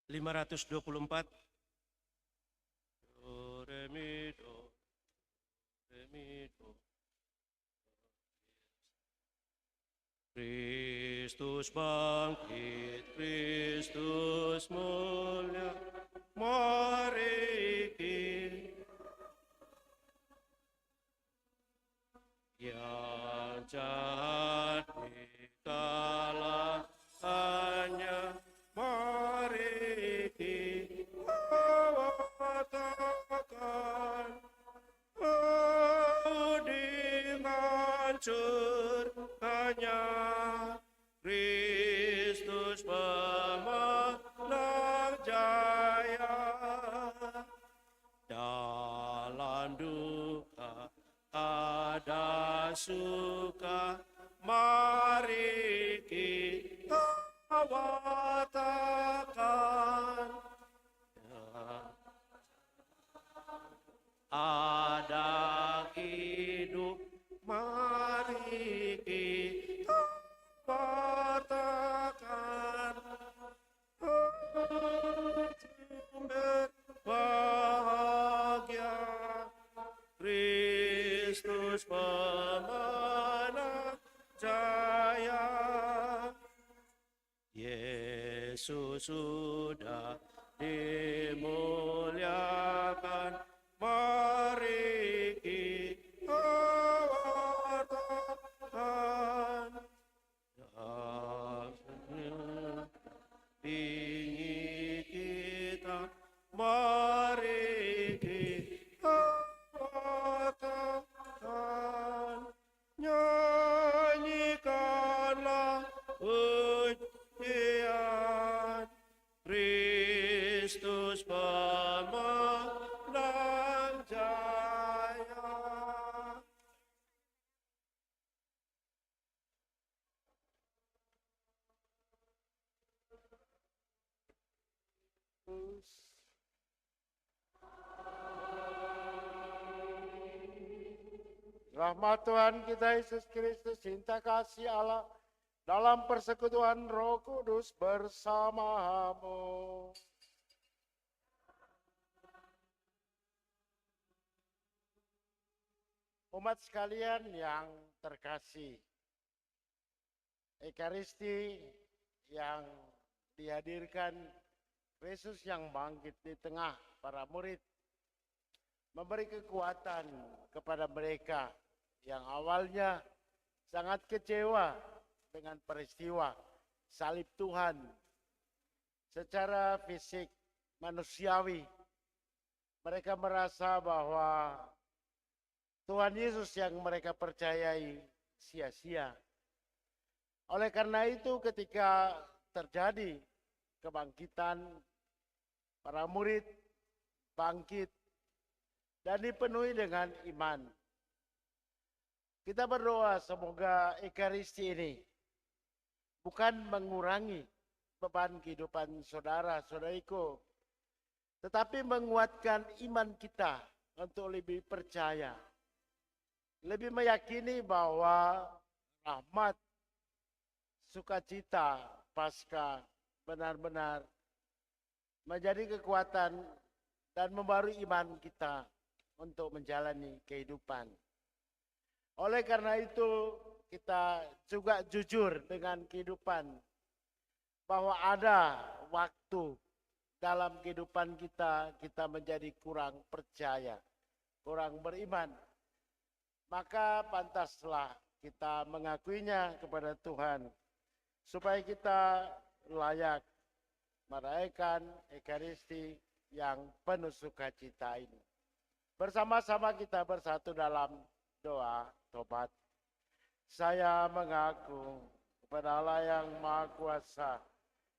524. Do, re, mi, do, re, mi, do. Kristus bangkit, Kristus mulia, mari kita yang jahat dikalahkannya, mari kita katakan, dihancurkannya Kristus pemenang jaya. Dalam duka ada suka, mari kita katakan, ada hidup, mari kita katakan, berbahagia Kristus pemenang jaya. Yesus sudah dimuliakan, mari kita katakan, tinggi kita, mari kita katakan, nyanyikanlah pujian Kristus pemenang jaya. Rahmat Tuhan kita Yesus Kristus, cinta kasih Allah dalam persekutuan Roh Kudus bersamamu. Umat sekalian yang terkasih, Ekaristi yang dihadirkan Yesus yang bangkit di tengah para murid memberi kekuatan kepada mereka yang awalnya sangat kecewa dengan peristiwa salib Tuhan secara fisik manusiawi. Mereka merasa bahwa Tuhan Yesus yang mereka percayai sia-sia. Oleh karena itu ketika terjadi kebangkitan, para murid bangkit dan dipenuhi dengan iman. Kita berdoa semoga Ekaristi ini bukan mengurangi beban kehidupan saudara-saudariku, tetapi menguatkan iman kita untuk lebih percaya, lebih meyakini bahwa rahmat, sukacita Paskah benar-benar menjadi kekuatan dan membarui iman kita untuk menjalani kehidupan. Oleh karena itu kita juga jujur dengan kehidupan bahwa ada waktu dalam kehidupan kita menjadi kurang percaya, kurang beriman. Maka pantaslah kita mengakuinya kepada Tuhan supaya kita layak merayakan Ekaristi yang penuh sukacita ini. Bersama-sama kita bersatu dalam doa tobat. Saya mengaku kepada Allah yang Maha Kuasa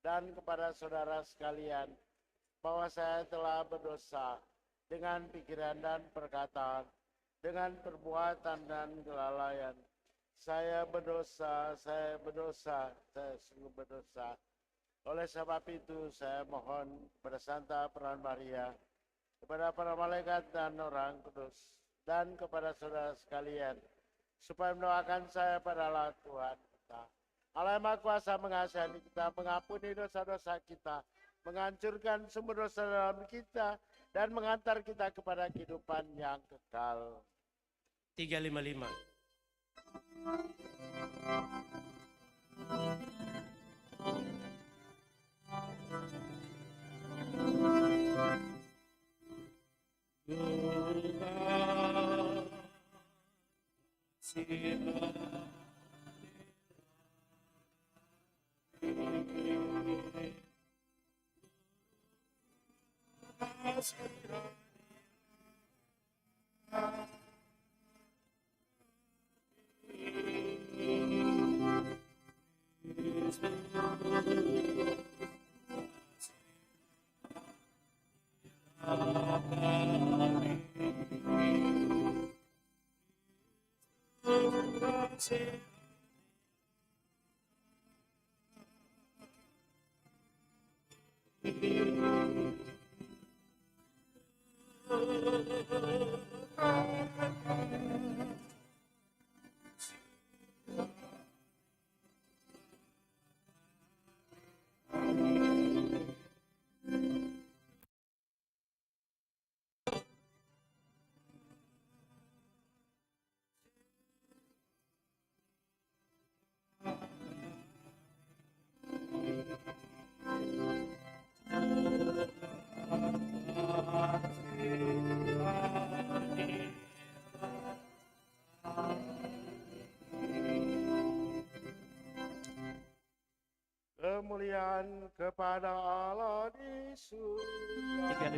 dan kepada saudara sekalian bahwa saya telah berdosa dengan pikiran dan perkataan, dengan perbuatan dan kelalaian. Saya berdosa, saya sungguh berdosa. Oleh sebab itu saya mohon kepada Santa Peran Maria, kepada para malaikat dan orang kudus, dan kepada saudara sekalian, supaya mendoakan saya pada Allah Tuhan kita. Allah yang Maha Kuasa mengasihi kita, mengampuni dosa-dosa kita, menghancurkan sumber dosa dalam kita, dan menghantar kita kepada kehidupan yang kekal. 355. Kemuliaan kepada Allah di surga.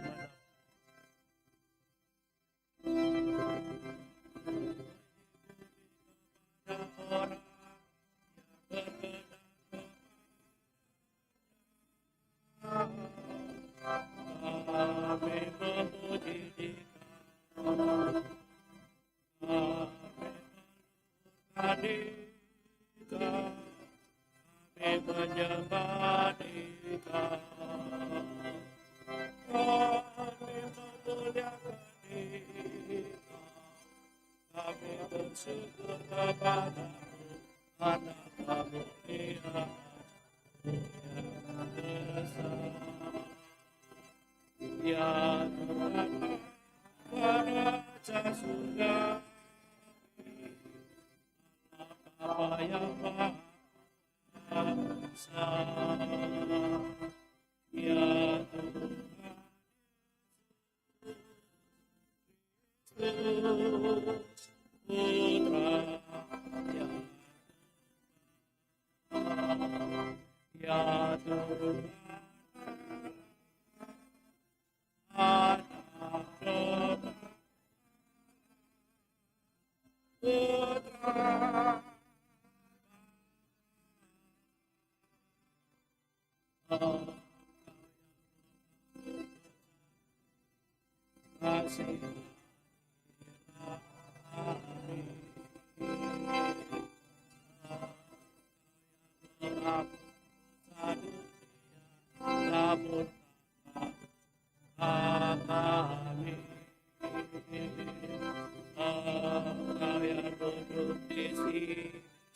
356.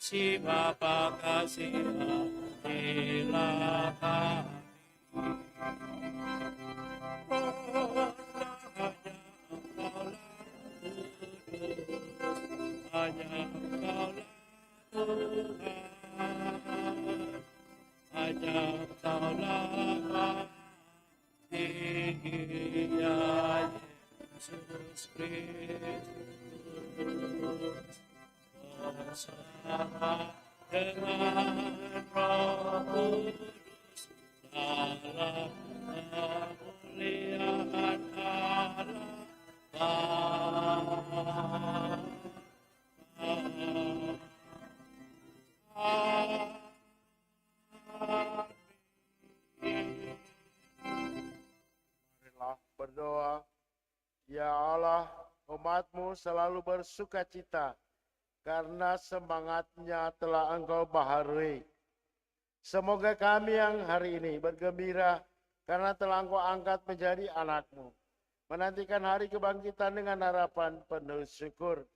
Si Bapa kasih hadilah kami. Hanya Engkaulah Tuhan, hanya Engkaulah tinggi ya Yesus Kristus. Bersama dengan Roh Kudus dalam kemuliaan Allah Bapa. Marilah berdoa. Ya Allah, umat-Mu selalu bersuka cita karena semangatnya telah Engkau baharui. Semoga kami yang hari ini bergembira karena telah Engkau angkat menjadi anak-Mu. Menantikan hari kebangkitan dengan harapan penuh syukur.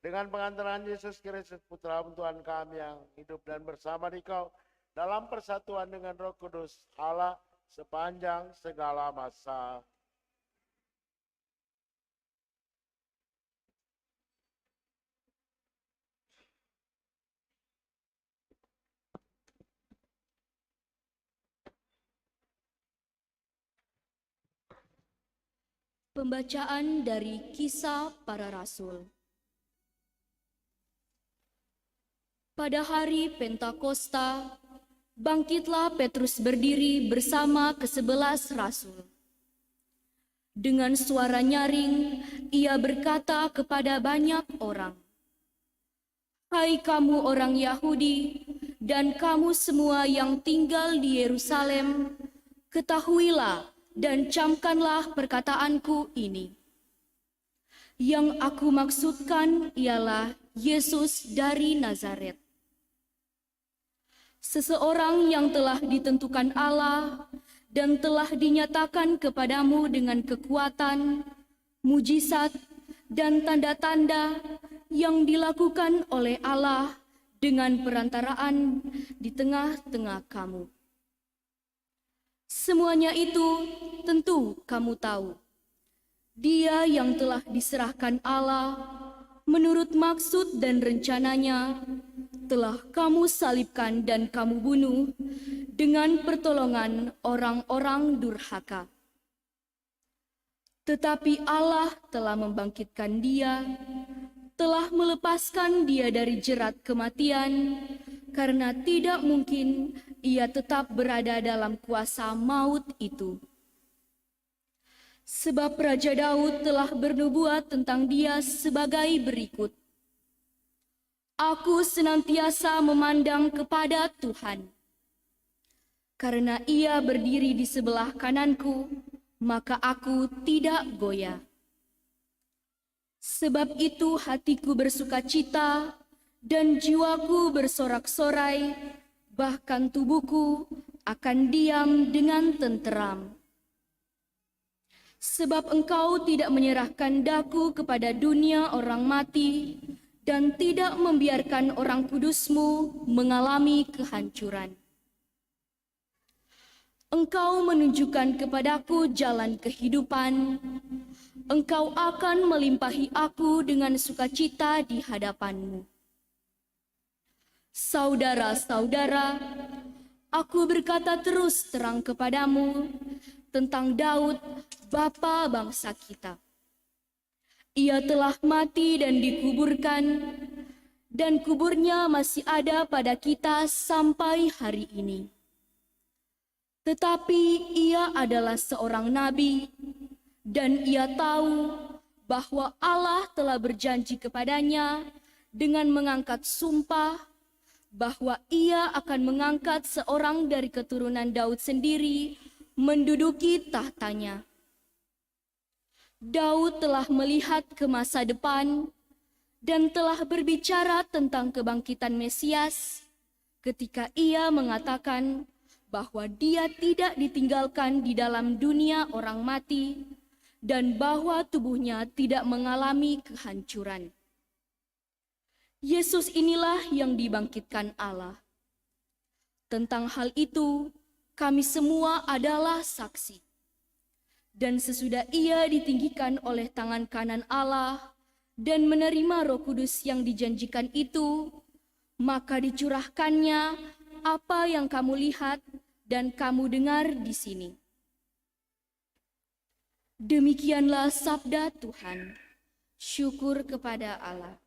Dengan pengantaran Yesus Kristus Putra Tuhan kami yang hidup dan bersama di Kau dalam persatuan dengan Roh Kudus Allah sepanjang segala masa. Pembacaan dari Kisah Para Rasul. Pada hari Pentakosta, bangkitlah Petrus berdiri bersama ke-11 rasul. Dengan suara nyaring, ia berkata kepada banyak orang, "Hai kamu orang Yahudi dan kamu semua yang tinggal di Yerusalem, ketahuilah dan camkanlah perkataanku ini. Yang aku maksudkan ialah Yesus dari Nazaret. Seseorang yang telah ditentukan Allah dan telah dinyatakan kepadamu dengan kekuatan, mujizat, dan tanda-tanda yang dilakukan oleh Allah dengan perantaraan di tengah-tengah kamu. Semuanya itu tentu kamu tahu. Dia yang telah diserahkan Allah menurut maksud dan rencananya telah kamu salibkan dan kamu bunuh dengan pertolongan orang-orang durhaka. Tetapi Allah telah membangkitkan dia, telah melepaskan dia dari jerat kematian, karena tidak mungkin ia tetap berada dalam kuasa maut itu. Sebab Raja Daud telah bernubuat tentang dia sebagai berikut. Aku senantiasa memandang kepada Tuhan. Karena ia berdiri di sebelah kananku, maka aku tidak goyah. Sebab itu hatiku bersukacita dan jiwaku bersorak-sorai, bahkan tubuhku akan diam dengan tenteram. Sebab engkau tidak menyerahkan daku kepada dunia orang mati, dan tidak membiarkan orang kudusmu mengalami kehancuran. Engkau menunjukkan kepadaku jalan kehidupan. Engkau akan melimpahi aku dengan sukacita di hadapanmu. Saudara-saudara, aku berkata terus terang kepadamu tentang Daud, bapa bangsa kita. Ia telah mati dan dikuburkan, dan kuburnya masih ada pada kita sampai hari ini. Tetapi ia adalah seorang nabi, dan ia tahu bahwa Allah telah berjanji kepadanya dengan mengangkat sumpah bahwa ia akan mengangkat seorang dari keturunan Daud sendiri menduduki tahtanya. Daud telah melihat ke masa depan dan telah berbicara tentang kebangkitan Mesias ketika ia mengatakan bahwa dia tidak ditinggalkan di dalam dunia orang mati dan bahwa tubuhnya tidak mengalami kehancuran. Yesus inilah yang dibangkitkan Allah. Tentang hal itu, kami semua adalah saksi. Dan sesudah ia ditinggikan oleh tangan kanan Allah dan menerima Roh Kudus yang dijanjikan itu, maka dicurahkannya apa yang kamu lihat dan kamu dengar di sini. Demikianlah sabda Tuhan. Syukur kepada Allah.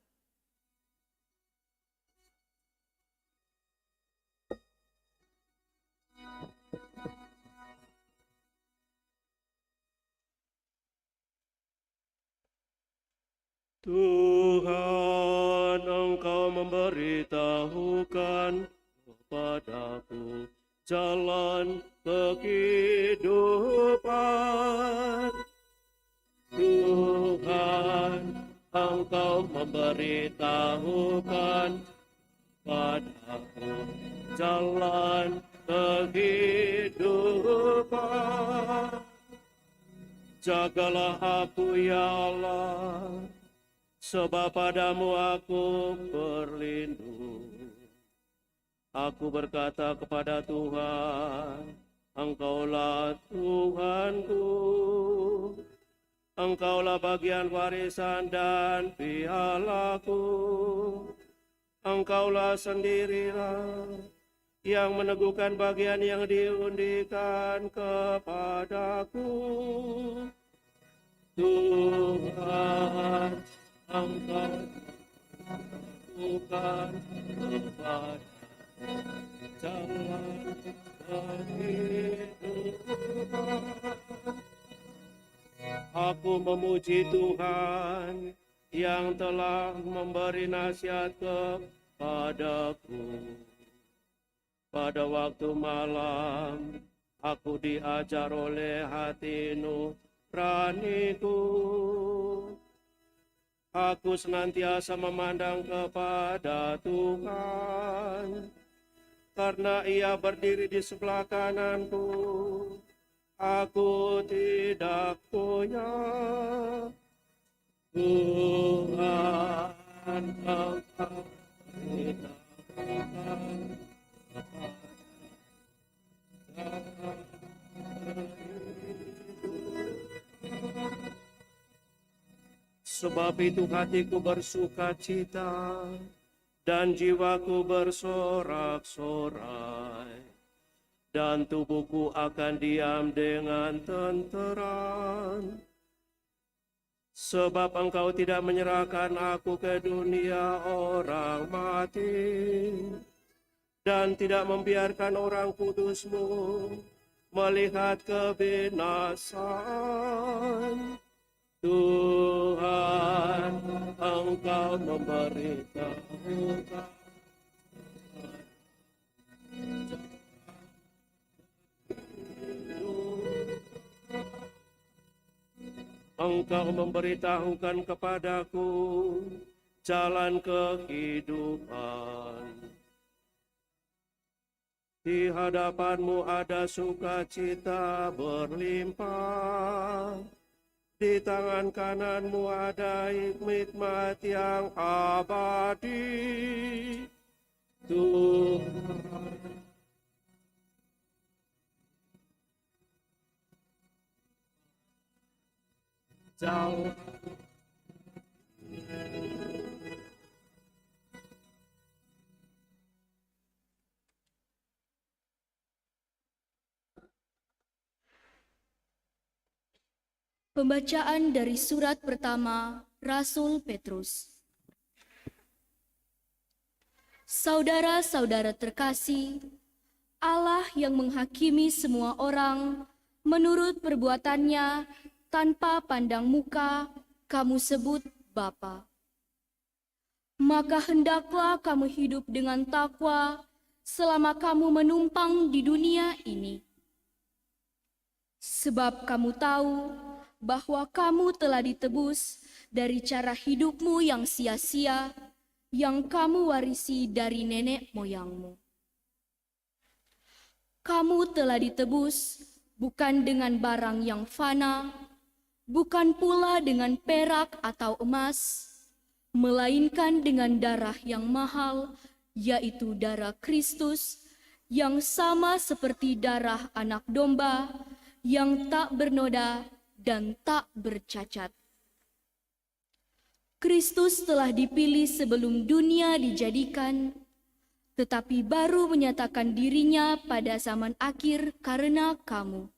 Tuhan, Engkau memberitahukan kepadaku jalan kehidupan. Tuhan, Engkau memberitahukan padaku jalan kehidupan. Jagalah aku, ya Allah, sebab padamu aku berlindung. Aku berkata kepada Tuhan, Engkaulah Tuhanku, Engkaulah bagian warisan dan pialaku. Engkaulah sendirilah yang meneguhkan bagian yang diundikan kepadaku. Tuhan, Engkau bukan kepada jalan kehidupan. Aku memuji Tuhan yang telah memberi nasihat kepadaku. Pada waktu malam, aku diajar oleh hati nuraniku. Aku senantiasa memandang kepada Tuhan, karena Ia berdiri di sebelah kananku. Aku tidak goyah. Tuhan, Engkau tidak sebab itu hatiku bersuka cita dan jiwaku bersorak-sorai, dan tubuhku akan diam dengan tenteram. Sebab Engkau tidak menyerahkan aku ke dunia orang mati, dan tidak membiarkan orang kudus-Mu melihat kebinasan. Tuhan, Engkau memberitahukan Engkau memberitahukan kepadaku jalan kehidupan. Di hadapan-Mu ada sukacita berlimpah. Di tangan kanan-Mu ada hikmat yang abadi. Tuhan, jauh Pembacaan dari surat pertama Rasul Petrus. Saudara-saudara terkasih, Allah yang menghakimi semua orang menurut perbuatannya tanpa pandang muka, kamu sebut Bapa. Maka hendaklah kamu hidup dengan takwa selama kamu menumpang di dunia ini. Sebab kamu tahu bahwa kamu telah ditebus dari cara hidupmu yang sia-sia yang kamu warisi dari nenek moyangmu. Kamu telah ditebus bukan dengan barang yang fana, bukan pula dengan perak atau emas, melainkan dengan darah yang mahal, yaitu darah Kristus, yang sama seperti darah anak domba, yang tak bernoda dan tak bercacat. Kristus telah dipilih sebelum dunia dijadikan, tetapi baru menyatakan dirinya pada zaman akhir karena kamu.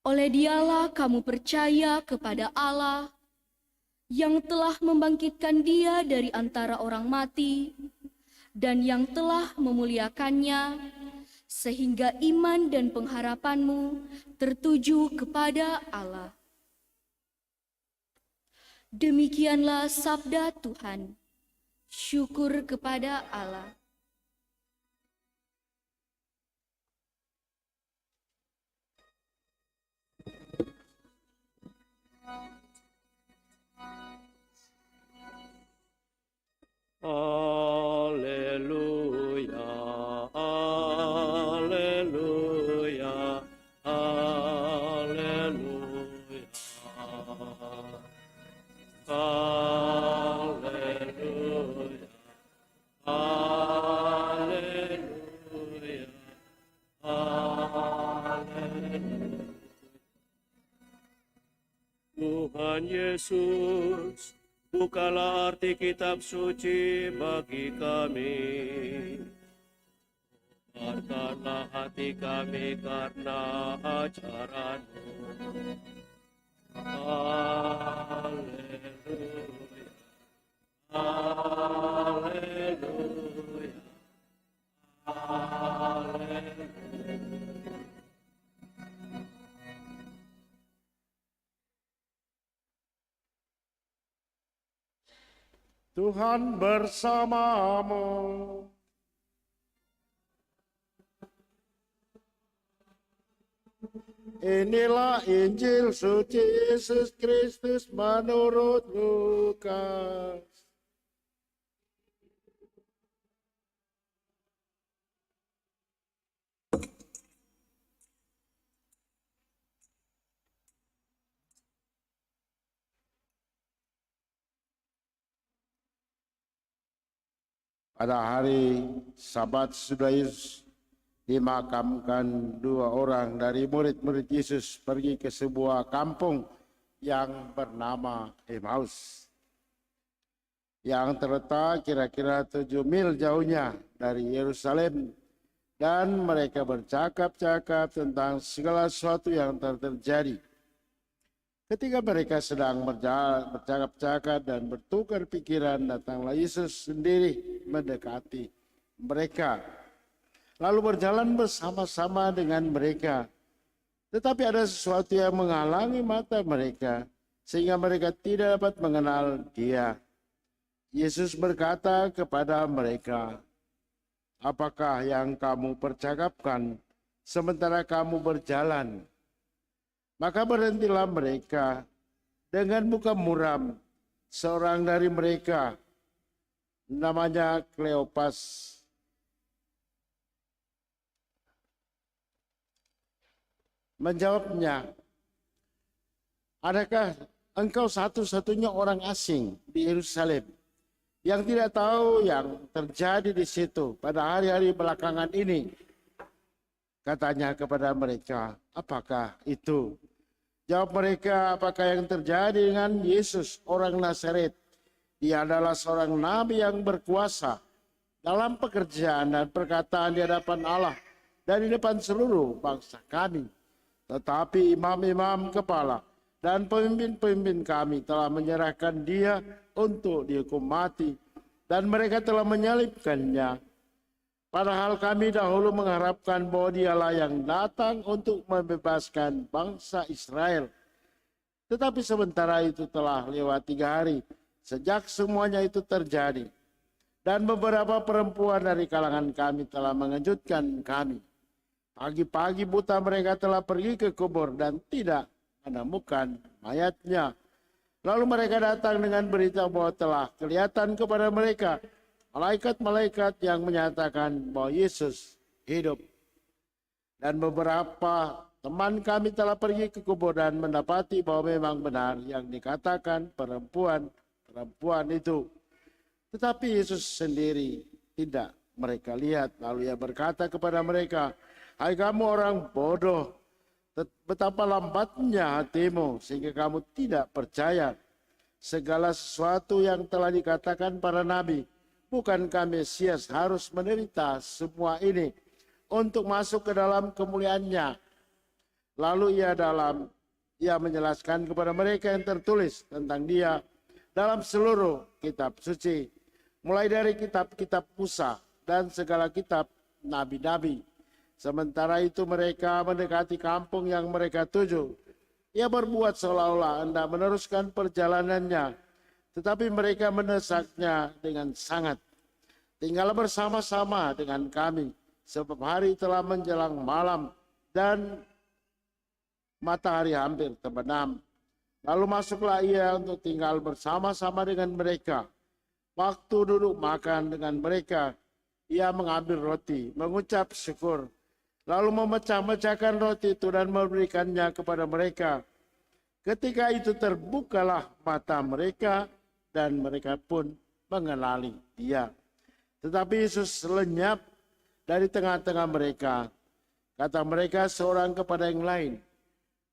Oleh Dialah kamu percaya kepada Allah, yang telah membangkitkan Dia dari antara orang mati, dan yang telah memuliakannya, sehingga iman dan pengharapanmu tertuju kepada Allah. Demikianlah sabda Tuhan. Syukur kepada Allah. Haleluya, haleluya, haleluya. Haleluya, haleluya. Tuhan Yesus, bukalah arti kitab suci bagi kami. Biarkanlah hati kami karena ajaran-Mu. Haleluya, haleluya, haleluya. Tuhan bersamamu. Inilah Injil suci Yesus Kristus menurut Lukas. Pada hari Sabat sudah Yesus dimakamkan, dua orang dari murid-murid Yesus pergi ke sebuah kampung yang bernama Emmaus, yang terletak kira-kira 7 mil jauhnya dari Yerusalem, dan mereka bercakap-cakap tentang segala sesuatu yang terjadi. Ketika mereka sedang bercakap-cakap dan bertukar pikiran, datanglah Yesus sendiri mendekati mereka, lalu berjalan bersama-sama dengan mereka. Tetapi ada sesuatu yang menghalangi mata mereka, sehingga mereka tidak dapat mengenal Dia. Yesus berkata kepada mereka, "Apakah yang kamu percakapkan sementara kamu berjalan?" Maka berhentilah mereka. Dengan muka muram, seorang dari mereka, namanya Kleopas, menjawabnya, "Adakah engkau satu-satunya orang asing di Yerusalem yang tidak tahu yang terjadi di situ pada hari-hari belakangan ini?" Katanya kepada mereka, "Apakah itu?" Jawab mereka, "Apakah yang terjadi dengan Yesus orang Nazaret? Dia adalah seorang nabi yang berkuasa dalam pekerjaan dan perkataan di hadapan Allah dan di depan seluruh bangsa kami. Tetapi imam-imam kepala dan pemimpin-pemimpin kami telah menyerahkan Dia untuk dihukum mati, dan mereka telah menyalibkannya. Padahal kami dahulu mengharapkan bahwa Dialah yang datang untuk membebaskan bangsa Israel. Tetapi sementara itu telah lewat 3 hari sejak semuanya itu terjadi. Dan beberapa perempuan dari kalangan kami telah mengejutkan kami. Pagi-pagi buta mereka telah pergi ke kubur dan tidak menemukan mayatnya. Lalu mereka datang dengan berita bahwa telah kelihatan kepada mereka malaikat-malaikat yang menyatakan bahwa Yesus hidup. Dan beberapa teman kami telah pergi ke kubur dan mendapati bahwa memang benar yang dikatakan perempuan itu. Tetapi Yesus sendiri tidak mereka lihat. Lalu Ia berkata kepada mereka, "Hai kamu orang bodoh, betapa lambatnya hatimu sehingga kamu tidak percaya segala sesuatu yang telah dikatakan para nabi. Bukankah Mesias harus menderita semua ini untuk masuk ke dalam kemuliaannya?" Lalu ia menjelaskan kepada mereka yang tertulis tentang Dia dalam seluruh kitab suci, mulai dari kitab-kitab Musa dan segala kitab nabi-nabi. Sementara itu mereka mendekati kampung yang mereka tuju. Ia berbuat seolah-olah hendak meneruskan perjalanannya, tetapi mereka mendesaknya dengan sangat. "Tinggallah bersama-sama dengan kami, sebab hari telah menjelang malam dan matahari hampir terbenam." Lalu masuklah ia untuk tinggal bersama-sama dengan mereka. Waktu duduk makan dengan mereka, ia mengambil roti, mengucap syukur, lalu memecah-mecahkan roti itu dan memberikannya kepada mereka. Ketika itu terbukalah mata mereka, dan mereka pun mengenali Dia. Tetapi Yesus lenyap dari tengah-tengah mereka. Kata mereka seorang kepada yang lain,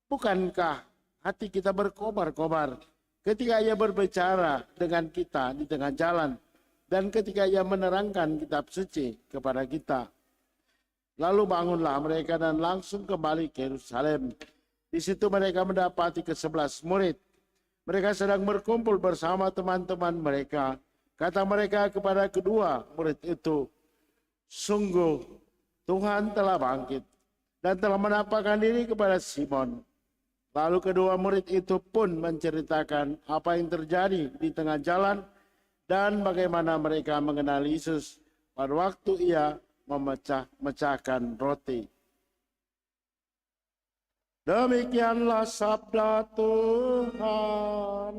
"Bukankah hati kita berkobar-kobar ketika ia berbicara dengan kita di tengah jalan dan ketika ia menerangkan kitab suci kepada kita. Lalu bangunlah mereka dan langsung kembali ke Yerusalem. Di situ mereka mendapati ke-11 murid. Mereka sedang berkumpul bersama teman-teman mereka. Kata mereka kepada kedua murid itu, "Sungguh Tuhan telah bangkit dan telah menampakkan diri kepada Simon." Lalu kedua murid itu pun menceritakan apa yang terjadi di tengah jalan dan bagaimana mereka mengenal Yesus pada waktu ia memecahkan roti. Demikianlah sabda Tuhan.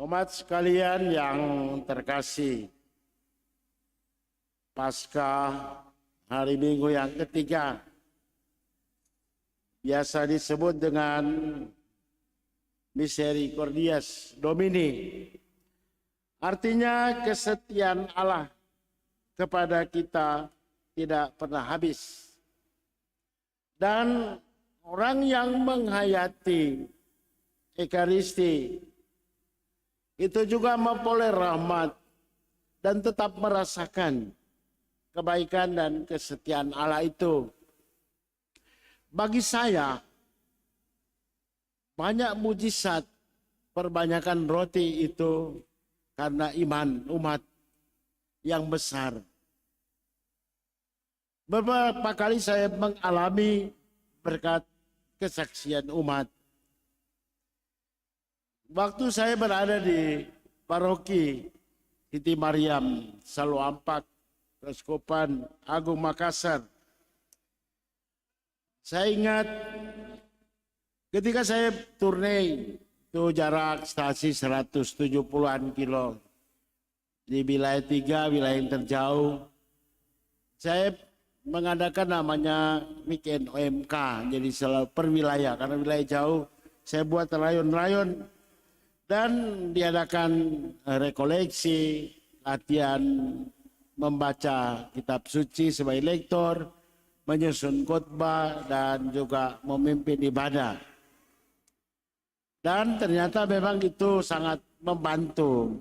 Umat sekalian yang terkasih, Paskah hari Minggu yang ketiga biasa disebut dengan Misericordias Domini. Artinya kesetiaan Allah kepada kita tidak pernah habis. Dan orang yang menghayati Ekaristi itu juga memperoleh rahmat dan tetap merasakan kebaikan dan kesetiaan Allah itu. Bagi saya, banyak mujizat perbanyakan roti itu karena iman umat yang besar. Beberapa kali saya mengalami berkat kesaksian umat. Waktu saya berada di paroki Siti Mariam Saluampak, Keuskupan Agung Makassar. Saya ingat ketika saya turnei itu jarak stasi 170-an kilo di wilayah 3, wilayah yang terjauh. Saya mengadakan namanya weekend OMK, jadi selalu per wilayah karena wilayah jauh. Saya buat rayon-rayon dan diadakan rekoleksi, latihan membaca kitab suci sebagai lektor, menyusun khotbah dan juga memimpin ibadah. Dan ternyata memang itu sangat membantu.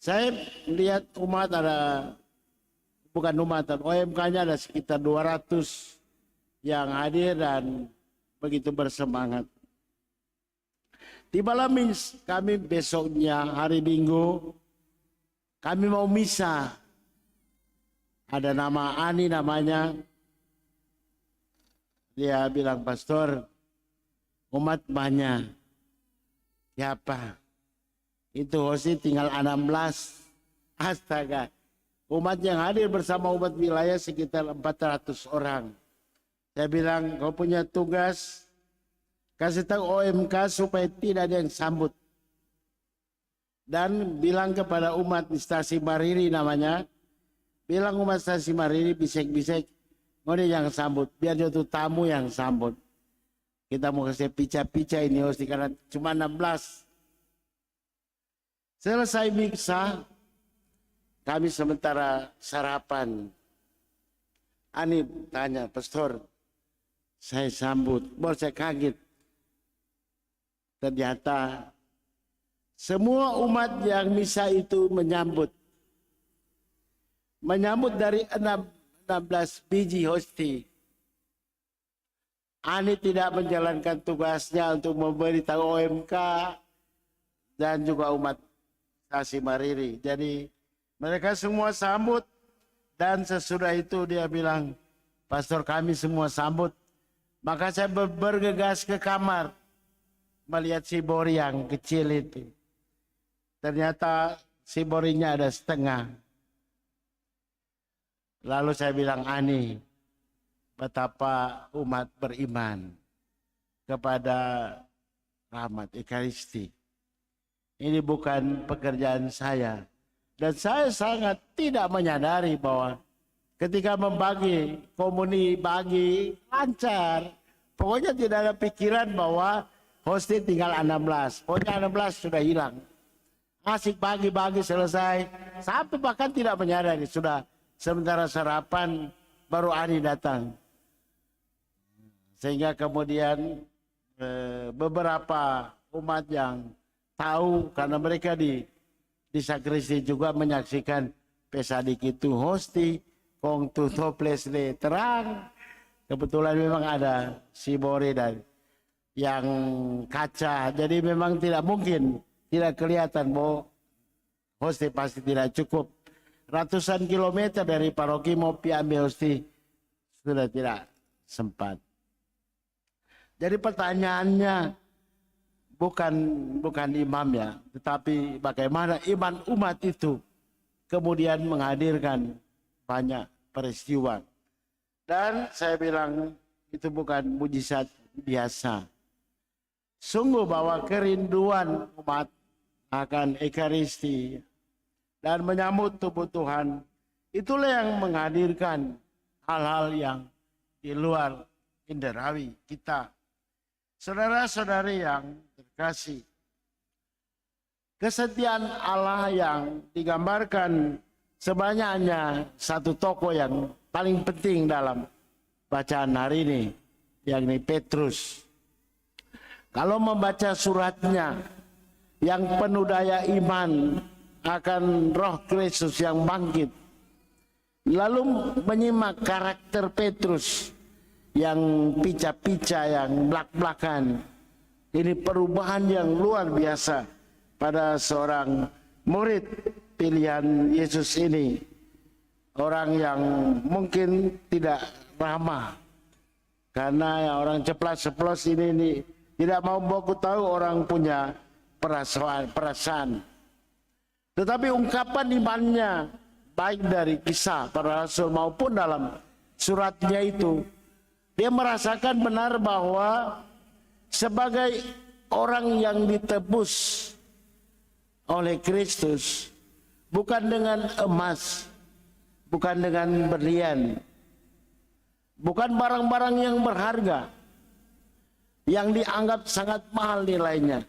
Saya melihat umat bukan umat, OMK-nya ada sekitar 200 yang hadir dan begitu bersemangat. Tibalah kami besoknya hari Minggu, kami mau misa. Ada nama Ani namanya. Dia bilang, "Pastor, umat banyak." Siapa? Itu hosti tinggal 16. Astaga. Umat yang hadir bersama umat wilayah sekitar 400 orang. Saya bilang, "Kau punya tugas, kasih tahu OMK supaya tidak ada yang sambut. Dan bilang kepada umat di Stasi Mariri namanya, bilang umat Stasi Mariri bisik-bisik, ngoni yang sambut, biar jatuh tamu yang sambut. Kita mau kasih pica-pica ini hosti karena cuma 16. Selesai misa, kami sementara sarapan. Ani tanya, "Pastor, saya sambut." Baru saya kaget. Ternyata semua umat yang misa itu menyambut dari 16 biji hosti. Ani tidak menjalankan tugasnya untuk memberitahu OMK dan juga umat Stasi Mariri. Jadi mereka semua sambut dan sesudah itu dia bilang, "Pastor, kami semua sambut." Maka saya bergegas ke kamar melihat si bori yang kecil itu. Ternyata si borinya ada setengah. Lalu saya bilang, "Ani, betapa umat beriman kepada rahmat Ekaristi. Ini bukan pekerjaan saya." Dan saya sangat tidak menyadari bahwa ketika membagi, komuni bagi lancar. Pokoknya tidak ada pikiran bahwa Hosti tinggal 16. Pokoknya 16 sudah hilang. Asik pagi-pagi selesai. Sampai bahkan tidak menyadari. Sudah sementara sarapan baru Ani datang. Sehingga kemudian beberapa umat yang tahu karena mereka di sakristi juga menyaksikan pesadik itu hosti kong toples le terang. Kebetulan memang ada si Bore dan yang kaca, jadi memang tidak mungkin tidak kelihatan bahwa hosti pasti tidak cukup. Ratusan kilometer dari paroki mau ambil hosti sudah tidak sempat. Jadi pertanyaannya bukan imam ya, tetapi bagaimana iman umat itu kemudian menghadirkan banyak peristiwa. Dan saya bilang itu bukan mujizat biasa. Sungguh bahwa kerinduan umat akan Ekaristi dan menyambut tubuh Tuhan, itulah yang menghadirkan hal-hal yang di luar inderawi kita. Saudara-saudari yang terkasih, kesetiaan Allah yang digambarkan sebenarnya hanya satu tokoh yang paling penting dalam bacaan hari ini, yakni Petrus. Kalau membaca suratnya yang penuh daya iman akan Roh Kristus yang bangkit, lalu menyimak karakter Petrus yang pica-pica, yang belak-belakan, ini perubahan yang luar biasa pada seorang murid pilihan Yesus ini. Orang yang mungkin tidak ramah, karena orang ceplas-ceplos ini tidak mau baku tahu orang punya perasaan. Tetapi ungkapan imannya baik dari kisah para rasul maupun dalam suratnya itu, dia merasakan benar bahwa sebagai orang yang ditebus oleh Kristus bukan dengan emas, bukan dengan berlian, bukan barang-barang yang berharga yang dianggap sangat mahal nilainya,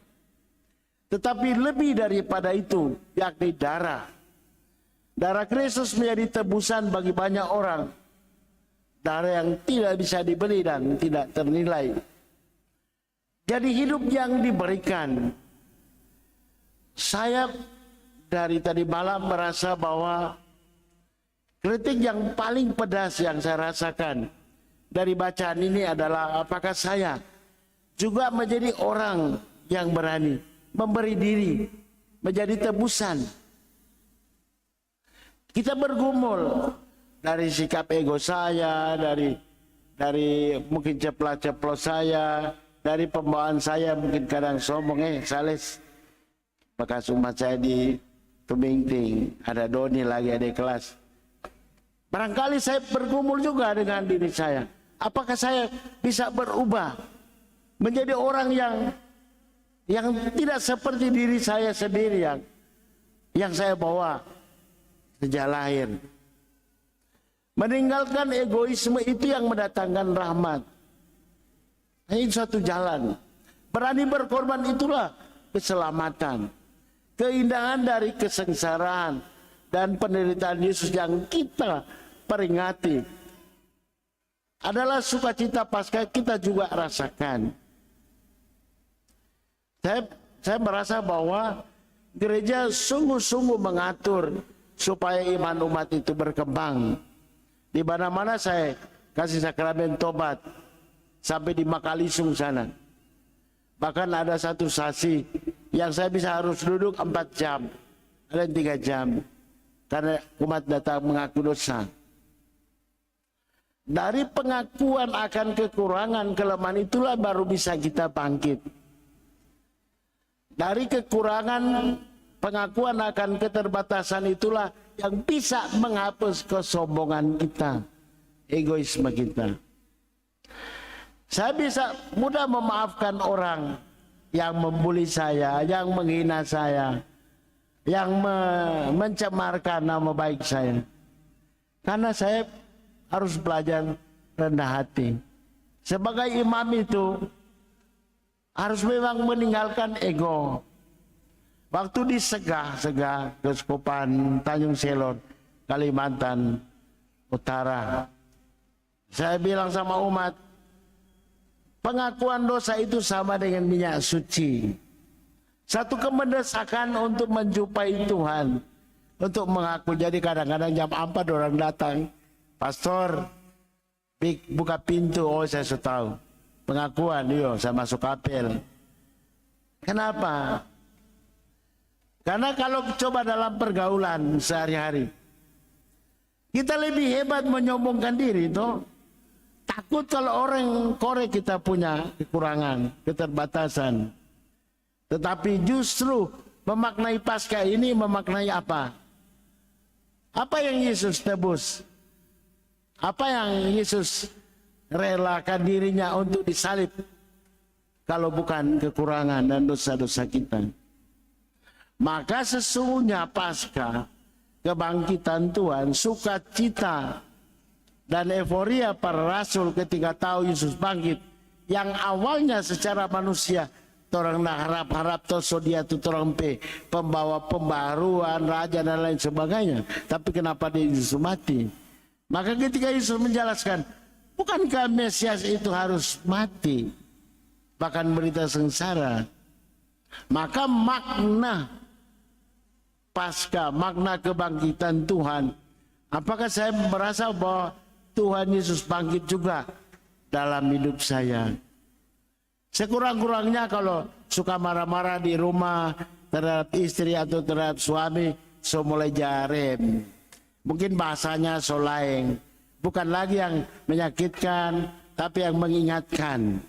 tetapi lebih daripada itu, yakni darah. Darah Kristus menjadi tebusan bagi banyak orang, darah yang tidak bisa dibeli dan tidak ternilai. Jadi hidup yang diberikan. Saya dari tadi malam merasa bahwa kritik yang paling pedas yang saya rasakan dari bacaan ini adalah apakah saya juga menjadi orang yang berani memberi diri menjadi tebusan. Kita bergumul dari sikap ego saya, dari mungkin ceplas-ceplos saya, dari pembawaan saya mungkin kadang sombong, sales bekas umat saya di Tumingting, ada Doni lagi ada kelas. Barangkali saya bergumul juga dengan diri saya. Apakah saya bisa berubah menjadi orang yang tidak seperti diri saya sendiri yang saya bawa sejak lahir. Meninggalkan egoisme itu yang mendatangkan rahmat. Ini satu jalan. Berani berkorban itulah keselamatan. Keindahan dari kesengsaraan dan penderitaan Yesus yang kita peringati adalah sukacita Paskah kita juga rasakan. Saya merasa bahwa gereja sungguh-sungguh mengatur supaya iman umat itu berkembang. Di mana-mana saya kasih sakramen tobat sampai di Makalisung sana. Bahkan ada satu sasi yang saya bisa harus duduk 4 jam, ada 3 jam karena umat datang mengaku dosa. Dari pengakuan akan kekurangan kelemahan itulah baru bisa kita bangkit. Dari kekurangan pengakuan akan keterbatasan itulah yang bisa menghapus kesombongan kita, egoisme kita. Saya bisa mudah memaafkan orang yang membuli saya, yang menghina saya, yang mencemarkan nama baik saya. Karena saya harus belajar rendah hati. Sebagai imam itu harus memang meninggalkan ego. Waktu di Segah Keuskupan Tanjung Selor, Kalimantan Utara, saya bilang sama umat, pengakuan dosa itu sama dengan minyak suci. Satu kemendesakan untuk menjumpai Tuhan, untuk mengaku. Jadi kadang-kadang jam 4 orang datang, pastor buka pintu, oh saya sudah tahu. Pengakuan, yo saya masuk kapel. Kenapa? Karena kalau coba dalam pergaulan sehari-hari, kita lebih hebat menyombongkan diri, toh. Takut kalau orang korek kita punya kekurangan, keterbatasan. Tetapi justru memaknai Paskah ini memaknai apa? Apa yang Yesus tebus? Apa yang Yesus relakan dirinya untuk disalib? Kalau bukan kekurangan dan dosa-dosa kita. Maka sesungguhnya Paskah, kebangkitan Tuhan, sukacita dan euforia para rasul ketika tahu Yesus bangkit, yang awalnya secara manusia orang nak harap-harap toso dia tu orang pembawa pembaruan, raja dan lain sebagainya, tapi kenapa dia Yesus mati? Maka ketika Yesus menjelaskan, bukankah Mesias itu harus mati, bahkan berita sengsara? Maka makna Paskah, makna kebangkitan Tuhan, apakah saya merasa bahwa Tuhan Yesus bangkit juga dalam hidup saya? Sekurang-kurangnya kalau suka marah-marah di rumah terhadap istri atau terhadap suami, so mulai jarem. Mungkin bahasanya so lain, bukan lagi yang menyakitkan, tapi yang mengingatkan.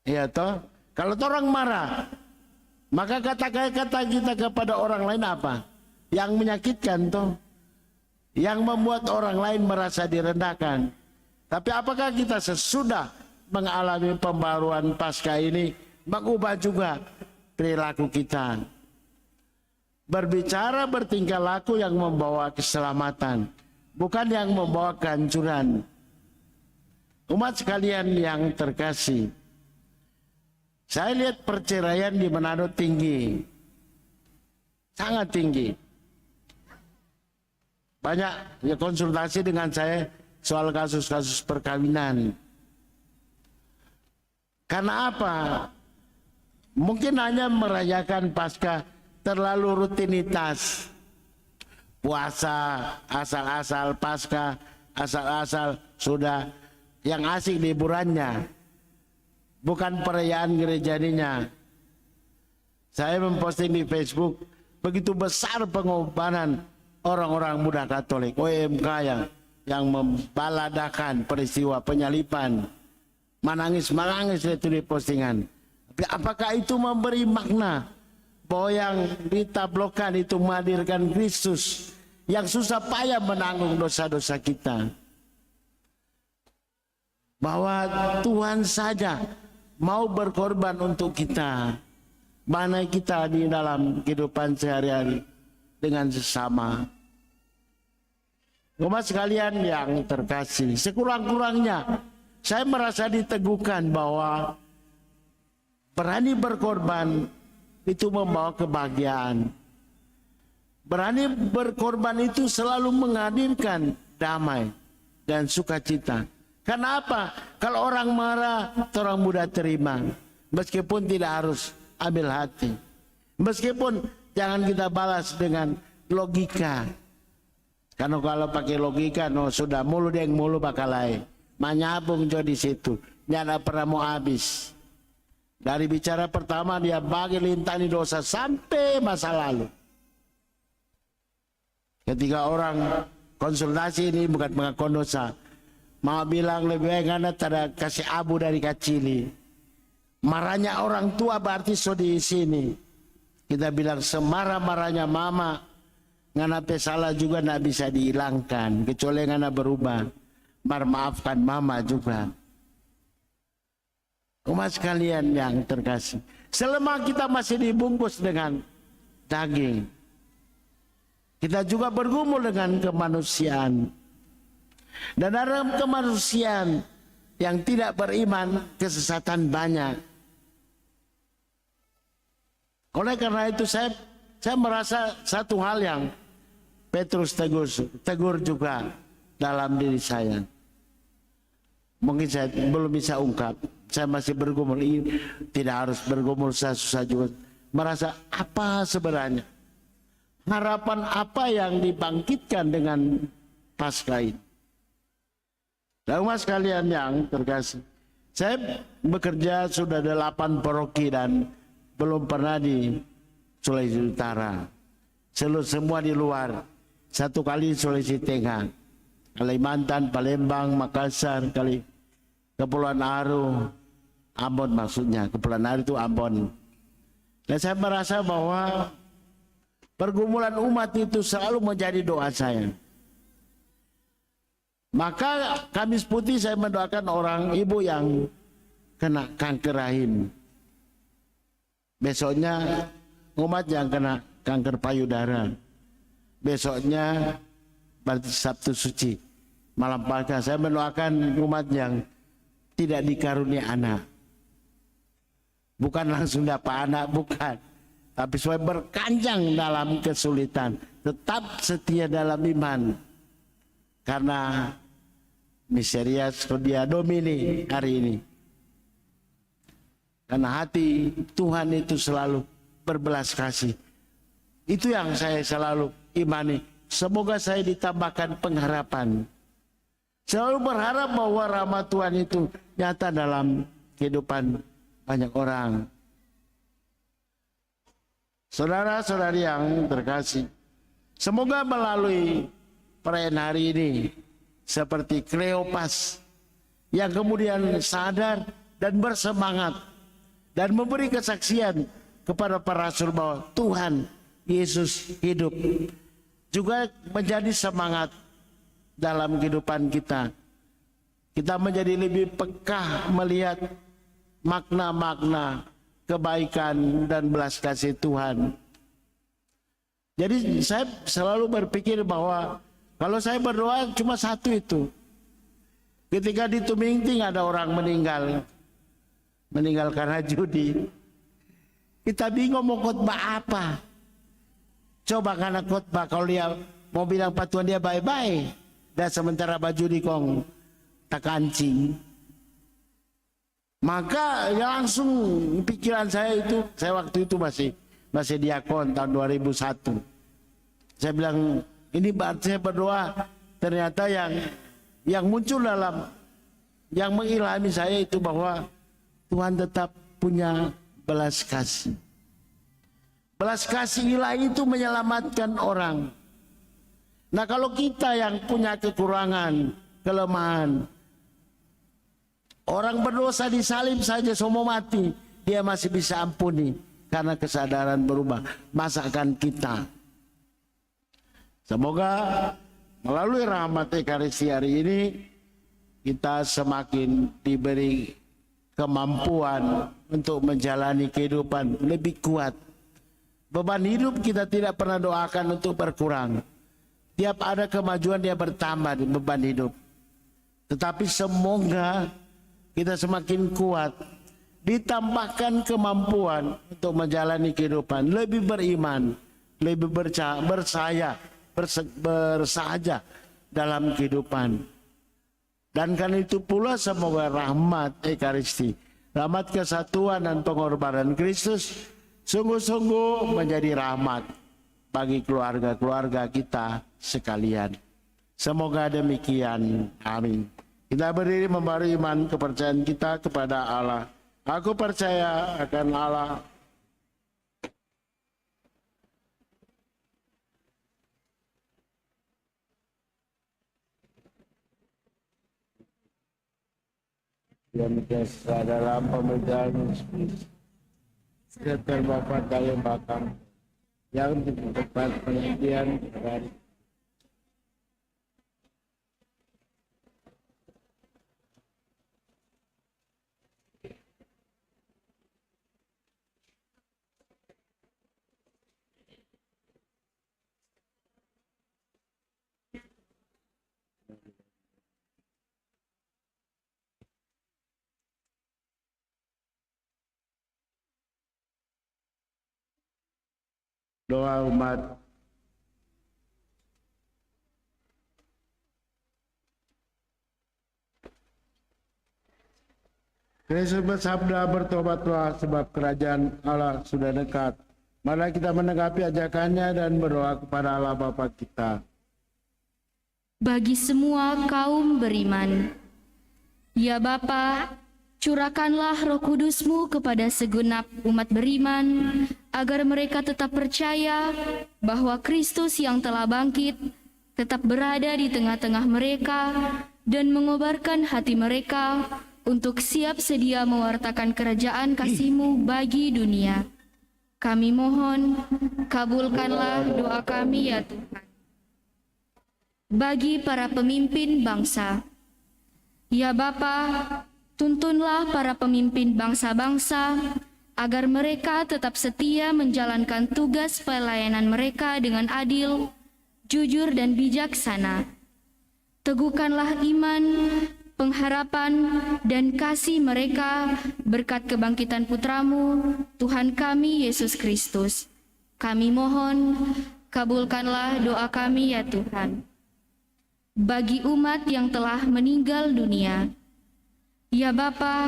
Iya toh? Kalau orang marah, maka kata-kata kita kepada orang lain apa? Yang menyakitkan toh, yang membuat orang lain merasa direndahkan. Tapi apakah kita sesudah mengalami pembaruan Paskah ini mengubah juga perilaku kita? Berbicara bertingkah laku yang membawa keselamatan, bukan yang membawa kehancuran. Umat sekalian yang terkasih, saya lihat perceraian di Manado tinggi, sangat tinggi. Banyak ya konsultasi dengan saya soal kasus-kasus perkawinan. Karena apa? Mungkin hanya merayakan Paskah terlalu rutinitas. Puasa asal-asal, Paskah asal-asal, sudah yang asik liburannya. Bukan perayaan gerejaninya. Saya memposting di Facebook, begitu besar pengorbanan orang-orang muda Katolik, OMK yang membaladakan peristiwa penyaliban. Menangis itu di postingan. Tapi apakah itu memberi makna bahwa yang ditablokan itu menghadirkan Kristus yang susah payah menanggung dosa-dosa kita? Bahwa Tuhan saja mau berkorban untuk kita. Mana kita di dalam kehidupan sehari-hari dengan sesama. Umat sekalian yang terkasih, sekurang-kurangnya saya merasa diteguhkan bahwa berani berkorban itu membawa kebahagiaan. Berani berkorban itu selalu menghadirkan damai dan sukacita. Karena apa? Kalau orang marah, orang mudah terima. Meskipun tidak harus ambil hati. Meskipun jangan kita balas dengan logika. Karena kalau pakai logika, no, sudah mulu deng mulu bakal lain. Menyambung jo di situ. Nyana pernah mau habis. Dari bicara pertama dia bagi lintani dosa sampai masa lalu. Ketika orang konsultasi ini bukan pengakuan dosa, mau bilang lebih baik anda tidak kasih abu dari kacili. Marahnya orang tua berarti so di sini. Kita bilang semarah-marahnya mama, ngana salah juga tidak bisa dihilangkan kecuali ngana berubah. Maafkan mama juga. Umat sekalian yang terkasih, selama kita masih dibungkus dengan daging, kita juga bergumul dengan kemanusiaan. Dan dalam kemanusiaan yang tidak beriman, kesesatan banyak. Oleh karena itu saya merasa satu hal yang Petrus tegur juga dalam diri saya. Mungkin saya belum bisa ungkap. Saya masih bergumul. Tidak harus bergumul susah juga. Merasa apa sebenarnya? Harapan apa yang dibangkitkan dengan Paskah ini? Dan umat sekalian yang terkasih, saya bekerja sudah 8 paroki dan belum pernah di Sulawesi Utara. Semua di luar. Satu kali Sulawesi Tengah, Kalimantan, Palembang, Makassar, Kepulauan Aru, Ambon maksudnya. Kepulauan Aru itu Ambon. Dan saya merasa bahwa pergumulan umat itu selalu menjadi doa saya. Maka Kamis Putih saya mendoakan orang ibu yang kena kanker rahim. Besoknya umat yang kena kanker payudara. Besoknya berarti Sabtu Suci. Malam Paskah saya mendoakan umat yang tidak dikaruniai anak. Bukan langsung dapat anak, bukan. Tapi supaya berkanjang dalam kesulitan. Tetap setia dalam iman. Karena Miserias Dia Domini hari ini. Karena hati Tuhan itu selalu berbelas kasih. Itu yang saya selalu imani. Semoga saya ditambahkan pengharapan. Selalu berharap bahwa rahmat Tuhan itu nyata dalam kehidupan banyak orang. Saudara-saudari yang terkasih, semoga melalui perayaan hari ini seperti Kleopas yang kemudian sadar dan bersemangat dan memberi kesaksian kepada para rasul bahwa Tuhan Yesus hidup, juga menjadi semangat dalam kehidupan kita. Kita menjadi lebih peka melihat makna-makna kebaikan dan belas kasih Tuhan. Jadi saya selalu berpikir bahwa kalau saya berdoa cuma satu itu. Ketika di Tumingting ada orang meninggal karena judi. Kita bingung mau khotbah apa. Coba karena khotbah kalau dia mau bilang patuan dia baik-baik. Dan sementara baju di kong tak kancing. Maka ya langsung pikiran saya itu, saya waktu itu masih diakon tahun 2001. Saya bilang, ini berarti saya berdoa, ternyata yang muncul dalam, yang mengilhami saya itu bahwa Tuhan tetap punya belas kasih. Belas kasih ilahi itu menyelamatkan orang. Nah kalau kita yang punya kekurangan, kelemahan, orang berdosa disalib saja semua mati, dia masih bisa ampuni karena kesadaran berubah. Masakan kita. Semoga melalui rahmat Ekaristi hari ini kita semakin diberi kemampuan untuk menjalani kehidupan lebih kuat. Beban hidup kita tidak pernah doakan untuk berkurang. Tiap ada kemajuan dia bertambah di beban hidup. Tetapi semoga kita semakin kuat, ditambahkan kemampuan untuk menjalani kehidupan, lebih beriman, lebih bersahaja dalam kehidupan. Dan karena itu pula semoga rahmat Ekaristi, rahmat kesatuan dan pengorbanan Kristus sungguh-sungguh menjadi rahmat bagi keluarga-keluarga kita sekalian. Semoga demikian. Amin. Kita berdiri membaru iman kepercayaan kita kepada Allah. Aku percaya akan Allah yang biasa dalam pemerintahan serta Bapa dalam bakam yang di tempat penelitian dari doa umat. Kristus bersabda, bertobatlah sebab kerajaan Allah sudah dekat. Mari kita menanggapi ajakannya dan berdoa kepada Allah Bapa kita. Bagi semua kaum beriman, ya Bapa, curahkanlah Roh Kudus-Mu kepada segenap umat beriman, agar mereka tetap percaya bahwa Kristus yang telah bangkit tetap berada di tengah-tengah mereka dan mengobarkan hati mereka untuk siap sedia mewartakan kerajaan kasih-Mu bagi dunia. Kami mohon, kabulkanlah doa kami ya Tuhan. Bagi para pemimpin bangsa, ya Bapa, tuntunlah para pemimpin bangsa-bangsa agar mereka tetap setia menjalankan tugas pelayanan mereka dengan adil, jujur dan bijaksana. Teguhkanlah iman, pengharapan, dan kasih mereka berkat kebangkitan Putra-Mu, Tuhan kami Yesus Kristus. Kami mohon, kabulkanlah doa kami ya Tuhan. Bagi umat yang telah meninggal dunia, ya Bapa,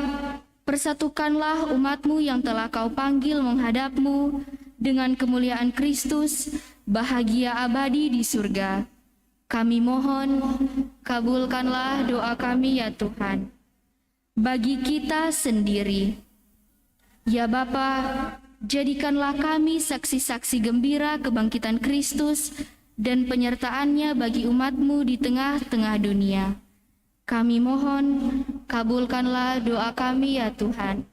persatukanlah umat-Mu yang telah Kau panggil menghadap-Mu dengan kemuliaan Kristus, bahagia abadi di surga. Kami mohon, kabulkanlah doa kami ya Tuhan. Bagi kita sendiri, ya Bapa, jadikanlah kami saksi-saksi gembira kebangkitan Kristus dan penyertaan-Nya bagi umat-Mu di tengah-tengah dunia. Kami mohon, kabulkanlah doa kami ya Tuhan.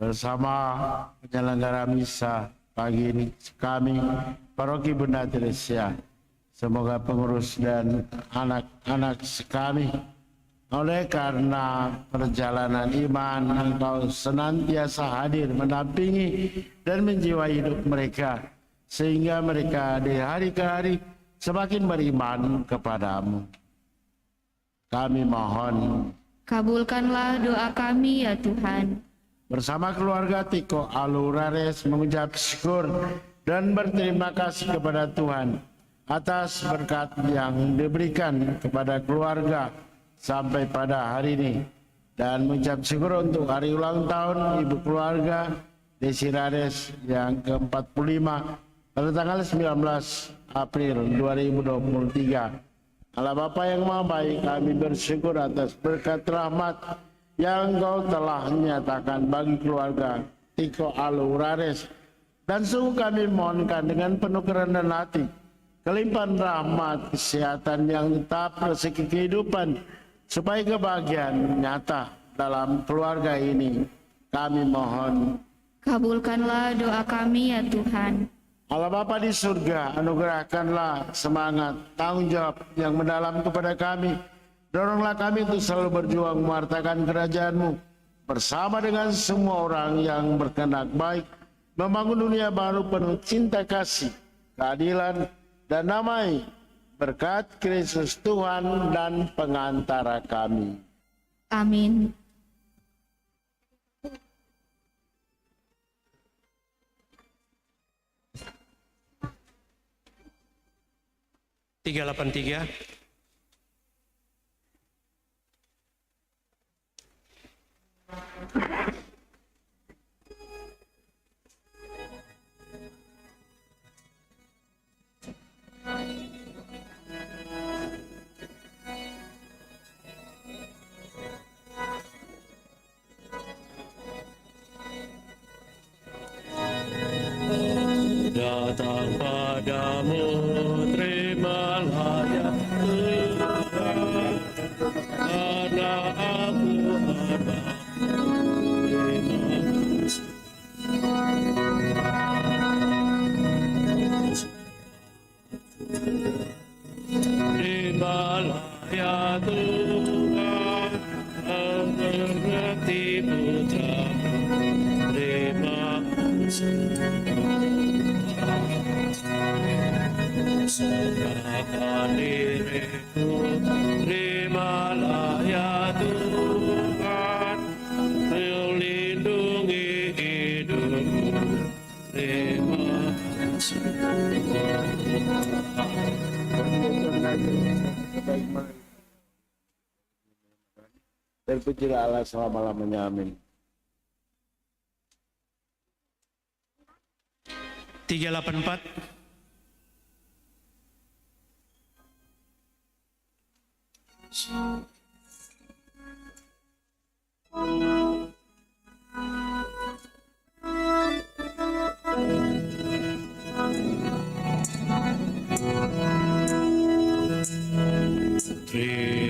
Bersama penyelenggara misa pagi ini kami, Paroki Bunda Teresia, semoga pengurus dan anak-anak kami, oleh karena perjalanan iman Engkau senantiasa hadir mendampingi dan menjiwai hidup mereka, sehingga mereka di hari ke hari semakin beriman kepadamu. Kami mohon, kabulkanlah doa kami ya Tuhan. bersama keluarga Tiko Alurares mengucap syukur dan berterima kasih kepada Tuhan atas berkat yang diberikan kepada keluarga sampai pada hari ini, dan mengucap syukur untuk hari ulang tahun Ibu keluarga Desi Rares yang ke-45 pada tanggal 19 April 2023. Allah Bapa yang Maha Baik, kami bersyukur atas berkat rahmat yang Engkau telah nyatakan bagi keluarga Tiko Alurares, dan sungguh kami mohonkan dengan penuh kerendahan hati kelimpahan rahmat, kesehatan yang tetap, rezeki kehidupan, supaya kebahagiaan nyata dalam keluarga ini. Kami mohon, Kabulkanlah doa kami ya Tuhan. Allah Bapa di surga, anugerahkanlah semangat, tanggung jawab yang mendalam kepada kami. Doronglah kami untuk selalu berjuang mewartakan kerajaan-Mu bersama dengan semua orang yang berkehendak baik, membangun dunia baru penuh cinta kasih, keadilan, dan damai, berkat Kristus Tuhan dan pengantara kami. Amin. Tiga 83. Datang padamu, terimalah ya Tuhan, karena aku hendak terimalah ya Tuhan, mengerti putra, terima serahkan diriku, terimalah ya Tuhan, melindungi hidupku, terima Terpujilah Allah selama-lamanya. Amin. 384.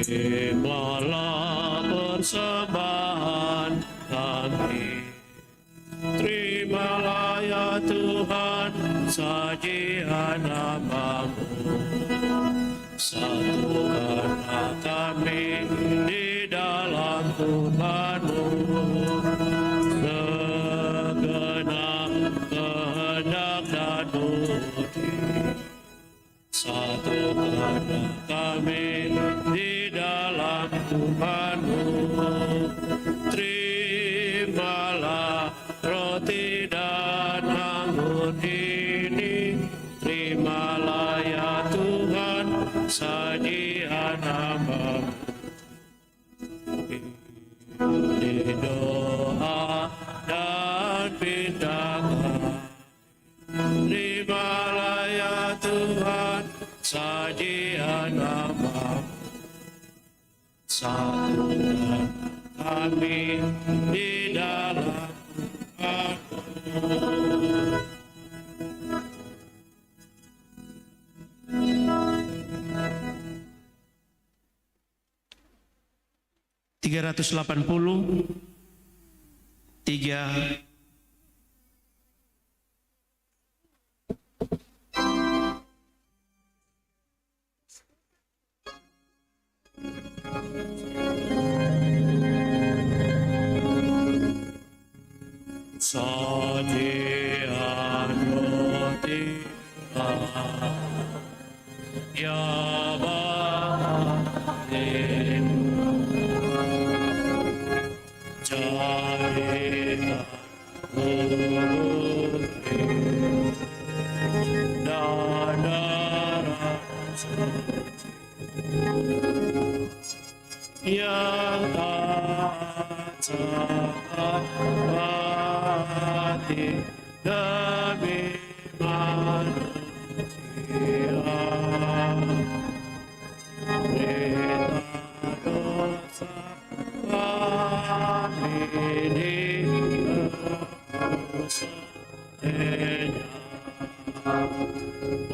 Terimalah persembahan kami, terimalah ya Tuhan sajian hamba-Mu, satukanlah kami di dalam Tuhan-Mu, segenap kehendak dan budi. Satukanlah kami di dalam Tuhan-Mu, terimalah roti dan anggur ini, terimalah ya Tuhan sajian hamba-Mu. Di doa dan pintakan, terimalah ya Tuhan sajian hamba-Mu, satukan kami di dalam Tuhan-Mu. Tiga. Sajian roti ya batin, jadikan bukti dan darah suci yang tak terhati demi manusia. Berita dosa kami dihapus olehnya.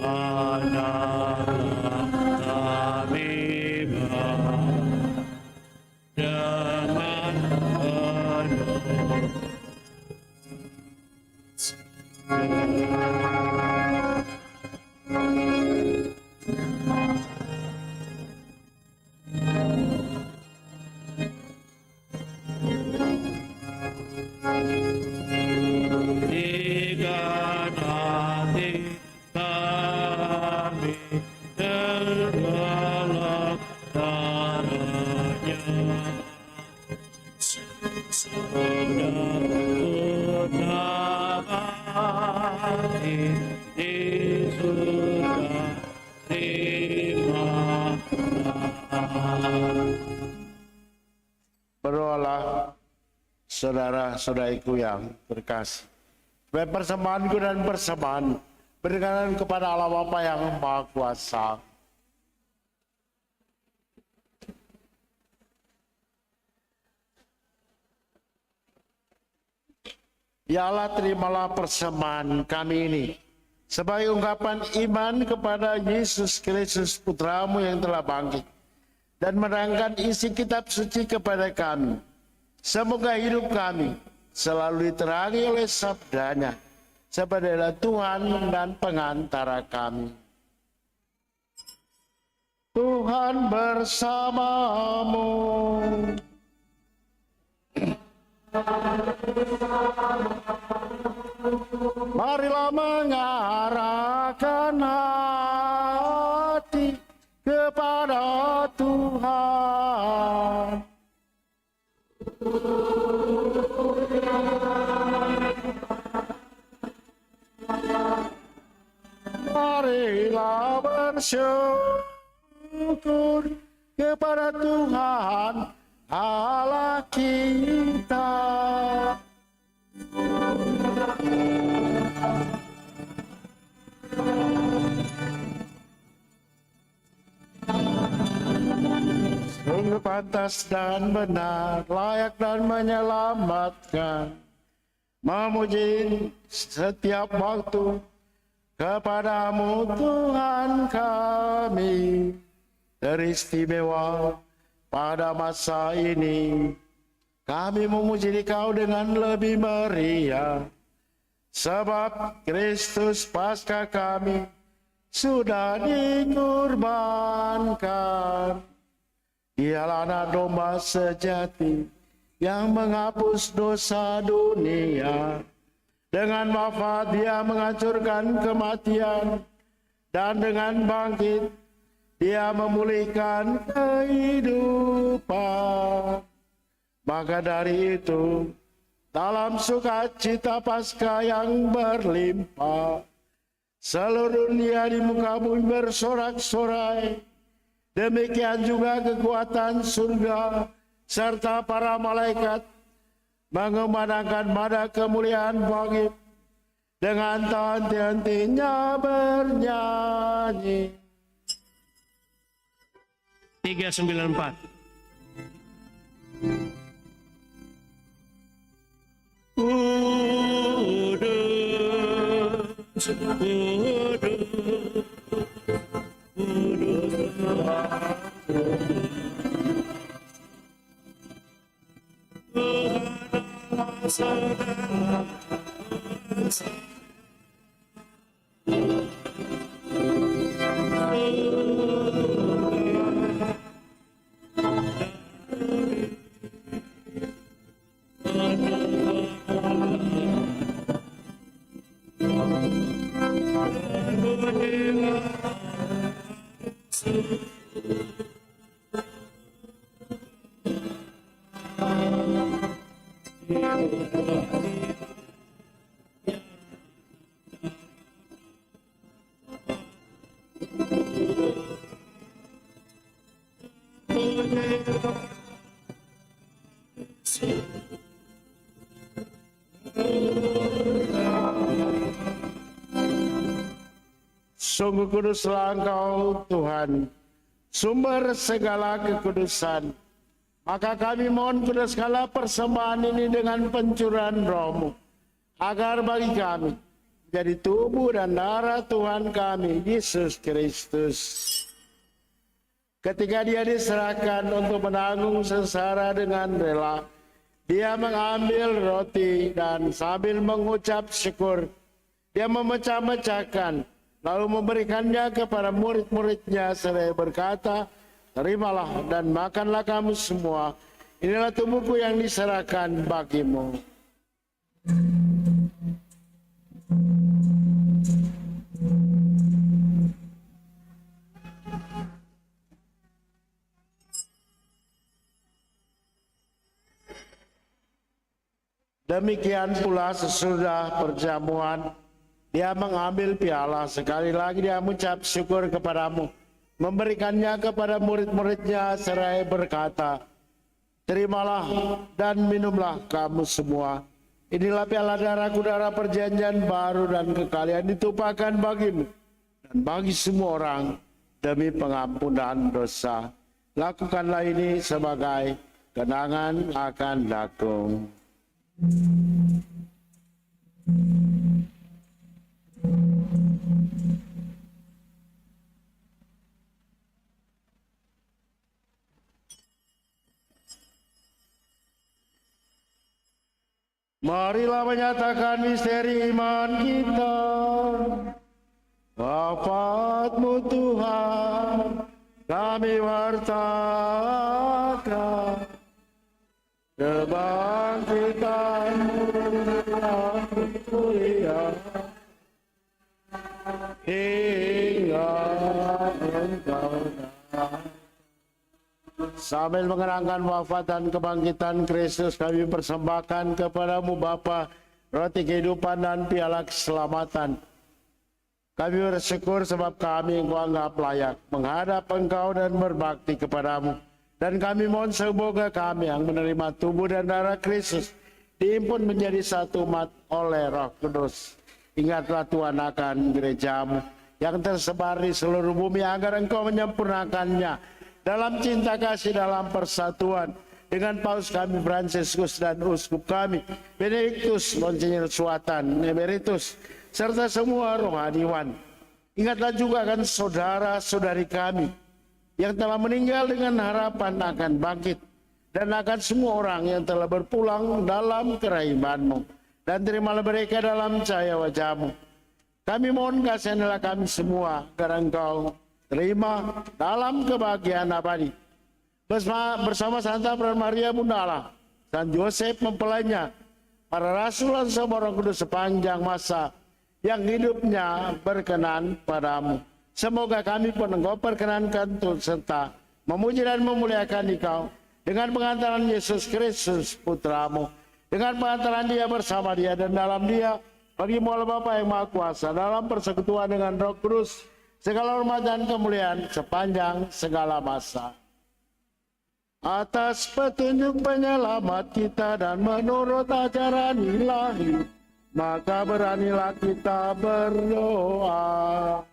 Pandanglah kami dengan penuh jika nanti kami tergelap darahnya, sudah mati di surga terima. Berdoalah saudara-saudariku yang terkasih, supaya persembahanku dan persembahan berkenan kepada Allah Bapa yang Maha Kuasa. Ya Allah, terimalah persembahan kami ini sebagai ungkapan iman kepada Yesus Kristus Putra-Mu yang telah bangkit, dan menerangkan isi kitab suci kepada kami. Semoga hidup kami selalu diterangi oleh sabdanya, sebagai Tuhan dan pengantara kami. Tuhan bersamamu. Marilah mengarahkan hati kepada Tuhan. Marilah bersyukur kepada Tuhan Allah kita. Sungguh pantas dan benar, layak dan menyelamatkan, memuji setiap waktu kepadamu Tuhan kami. Teristimewa pada masa ini, kami memuji Dikau dengan lebih meriah, sebab Kristus Paskah kami sudah dikurbankan. Dialah anak domba sejati yang menghapus dosa dunia. Dengan wafat Dia menghancurkan kematian, dan dengan bangkit Dia memulihkan kehidupan. Maka dari itu, dalam sukacita Paskah yang berlimpah, seluruh dunia di muka bumi bersorak-sorai. Demikian juga kekuatan surga serta para malaikat mengumandangkan pada kemuliaan bangkit dengan tak henti-hentinya bernyanyi. 394. Kudus, kudus, Sungguh kuduslah Engkau Tuhan, sumber segala kekudusan. Maka kami mohon kuduskanlah persembahan ini dengan pencurahan Roh-Mu, agar bagi kami menjadi tubuh dan darah Tuhan kami, Yesus Kristus. Ketika Dia diserahkan untuk menanggung sengsara dengan rela, Dia mengambil roti dan sambil mengucap syukur, Dia memecah-mecahkan, lalu memberikannya kepada murid-muridnya seraya berkata, terimalah dan makanlah kamu semua. Inilah tubuhku yang diserahkan bagimu. Demikian pula sesudah perjamuan, Dia mengambil piala, sekali lagi Dia mengucap syukur kepadamu, memberikannya kepada murid-muridnya seraya berkata, terimalah dan minumlah kamu semua. Inilah piala darahku, darah perjanjian baru dan kekal yang ditumpahkan bagimu dan bagi semua orang demi pengampunan dosa. Lakukanlah ini sebagai kenangan akan aku. Marilah menyatakan misteri iman kita. Wafat-Mu Tuhan, kami wartakan. Kebangkitan-Mu yang mulia, hingga Engkau datang. Sambil mengenangkan wafat dan kebangkitan Kristus, kami persembahkan kepadamu Bapa roti kehidupan dan piala keselamatan. Kami bersyukur sebab kami Engkau anggap layak menghadap Engkau dan berbakti kepadamu. Dan kami mohon semoga kami yang menerima tubuh dan darah Kristus diimpun menjadi satu umat oleh Roh Kudus. Ingatlah Tuhan akan gerejamu yang tersebar di seluruh bumi agar Engkau menyempurnakannya dalam cinta kasih dalam persatuan dengan Paus kami Fransiskus dan Uskup kami Benediktus Monsinyur Suatan Emeritus serta semua rohaniwan. Ingatlah juga akan saudara-saudari kami yang telah meninggal dengan harapan akan bangkit, dan akan semua orang yang telah berpulang dalam kerahimanu, dan terimalah mereka dalam cahaya wajah-Mu. Kami mohon kasianilah kami semua agar Engkau terima dalam kebahagiaan abadi bersama Santa Maria Bunda Allah, San Yosef mempelainya, para rasul dan semua Roh Kudus sepanjang masa yang hidupnya berkenan padamu. Semoga kami pun Engkau perkenankan turut serta memuji dan memuliakan Engkau dengan pengantaran Yesus Kristus Putramu, dengan pengantaran Dia bersama Dia dan dalam Dia, bagi-Mu Allah Bapa yang Maha Kuasa, dalam persekutuan dengan Roh Kudus, segala hormat dan kemuliaan sepanjang segala masa. Atas petunjuk penyelamat kita dan menurut ajaran ilahi, maka beranilah kita berdoa.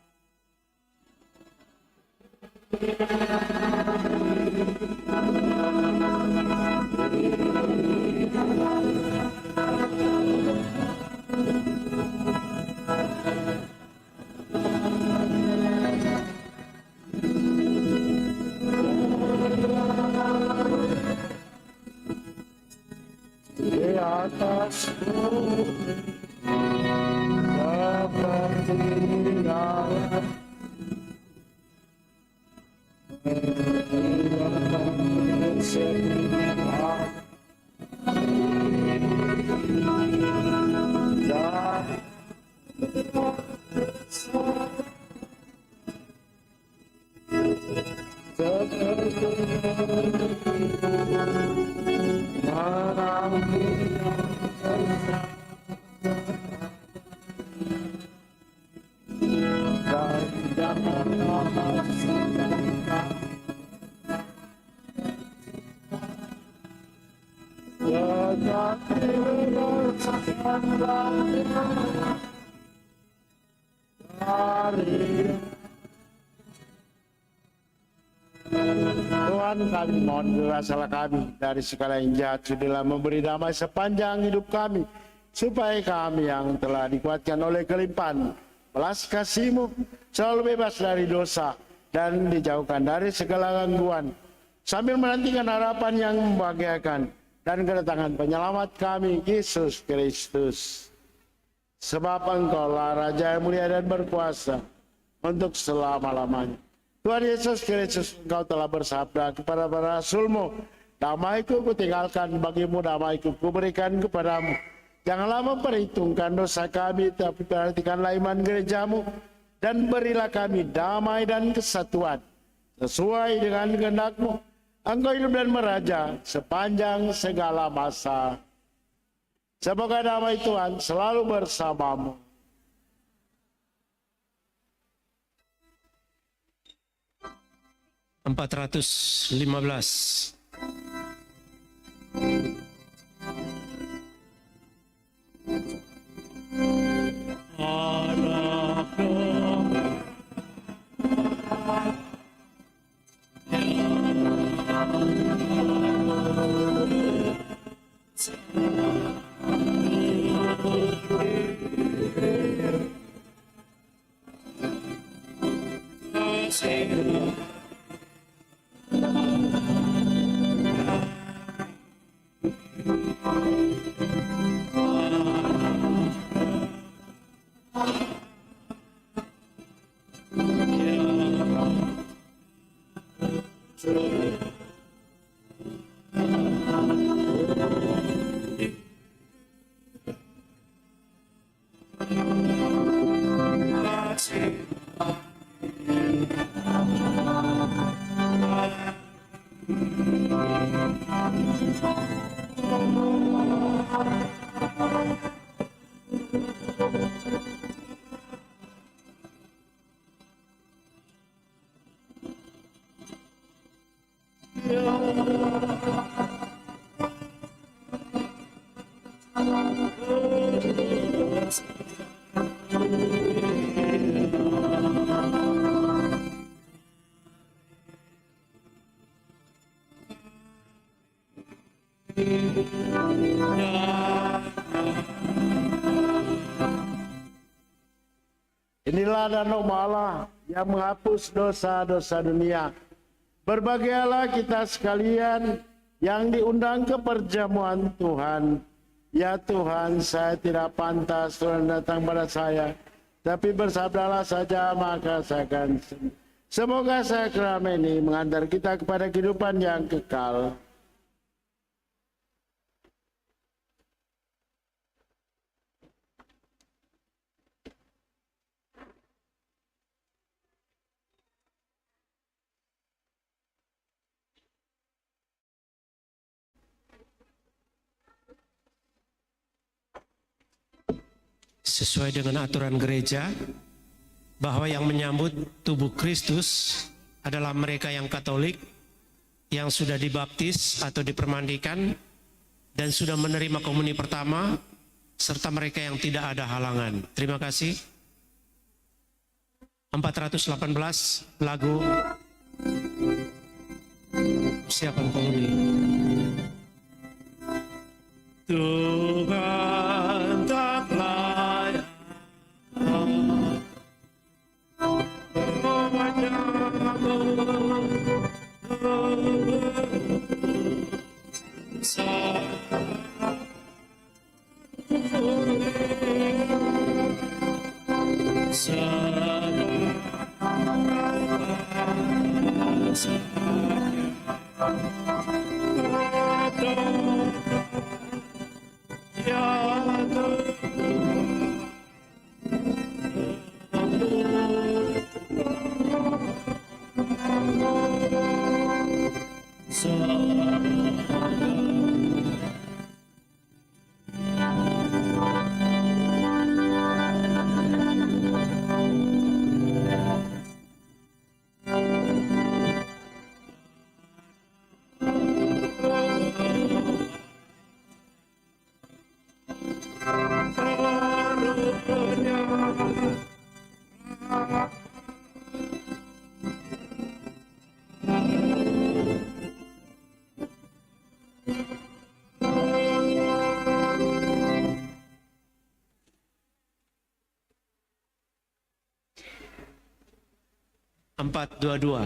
Di atas bumi seperti nyala, Tuhan, kami mohon bebaskanlah kami dari segala yang jahat, sudilah memberi damai sepanjang hidup kami, supaya kami yang telah dikuatkan oleh kelimpahan belas kasih-Mu selalu bebas dari dosa dan dijauhkan dari segala gangguan, sambil menantikan harapan yang membahagiakan dan kedatangan penyelamat kami, Yesus Kristus. Sebab Engkaulah Raja yang mulia dan berkuasa untuk selama-lamanya. Tuhan Yesus Kristus, Engkau telah bersabda kepada para rasul-Mu, damai-Ku kutinggalkan bagimu, damai-Ku kuberikan kepadamu. Janganlah memperhitungkan dosa kami, tapi perhatikanlah iman gereja-Mu, dan berilah kami damai dan kesatuan sesuai dengan kehendak-Mu. Engkau hidup dan meraja sepanjang segala masa. Semoga damai Tuhan selalu bersamamu. Empat 415. Inilah danau Allah yang menghapus dosa-dosa dunia. Berbahagialah kita sekalian yang diundang ke perjamuan Tuhan. Ya Tuhan, saya tidak pantas Tuhan datang pada saya, tapi bersabdalah saja maka saya akan sembuh. Semoga sakramen ini mengantar kita kepada kehidupan yang kekal. Sesuai dengan aturan gereja, bahwa yang menyambut tubuh Kristus adalah mereka yang Katolik, yang sudah dibaptis atau dipermandikan, dan sudah menerima komuni pertama, serta mereka yang tidak ada halangan. Terima kasih. 418 lagu siapa komuni. Tuhan tak layak Empat dua dua.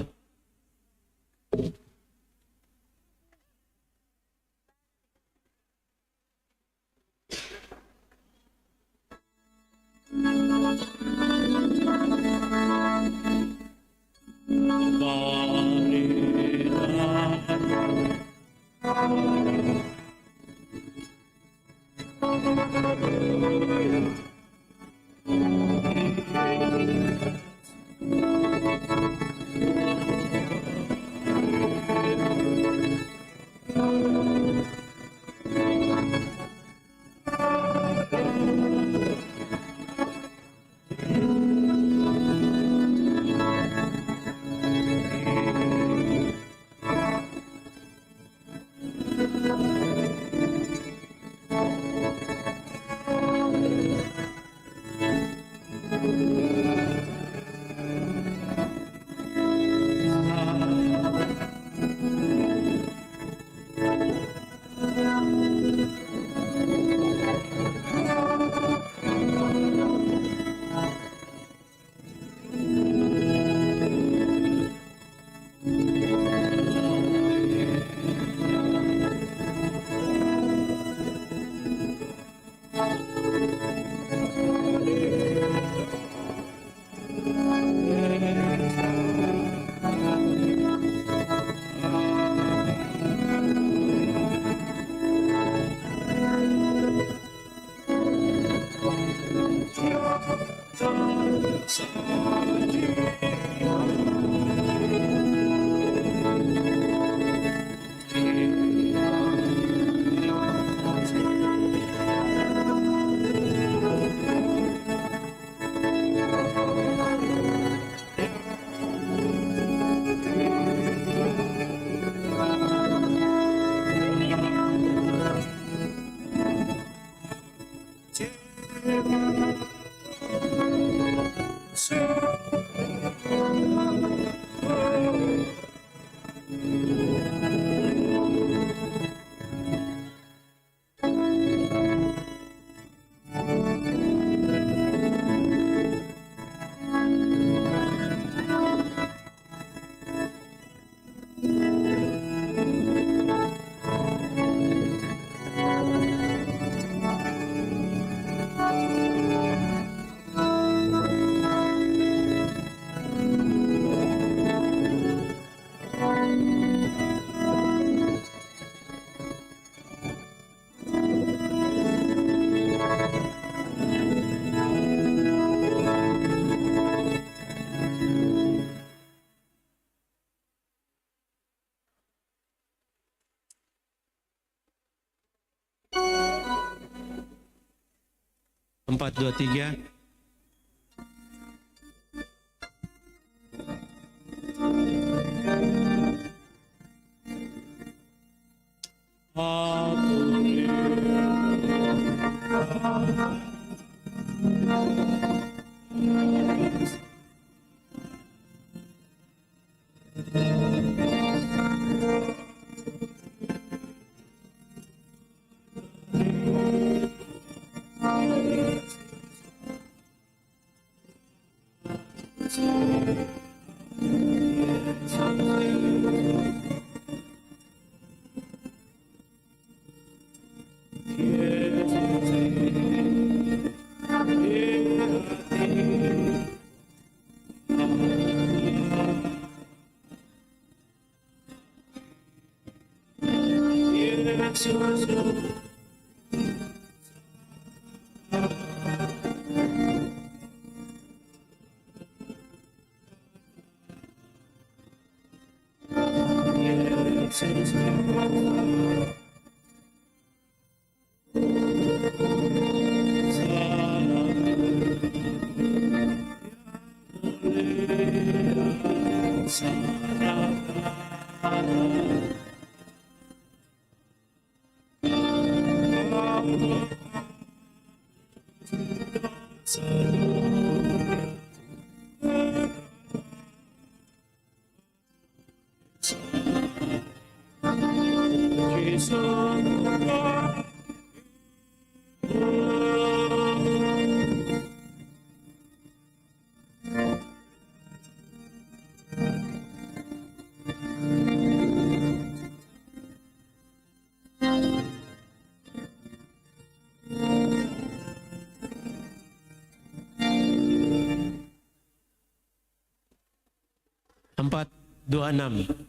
423. Empat, 26.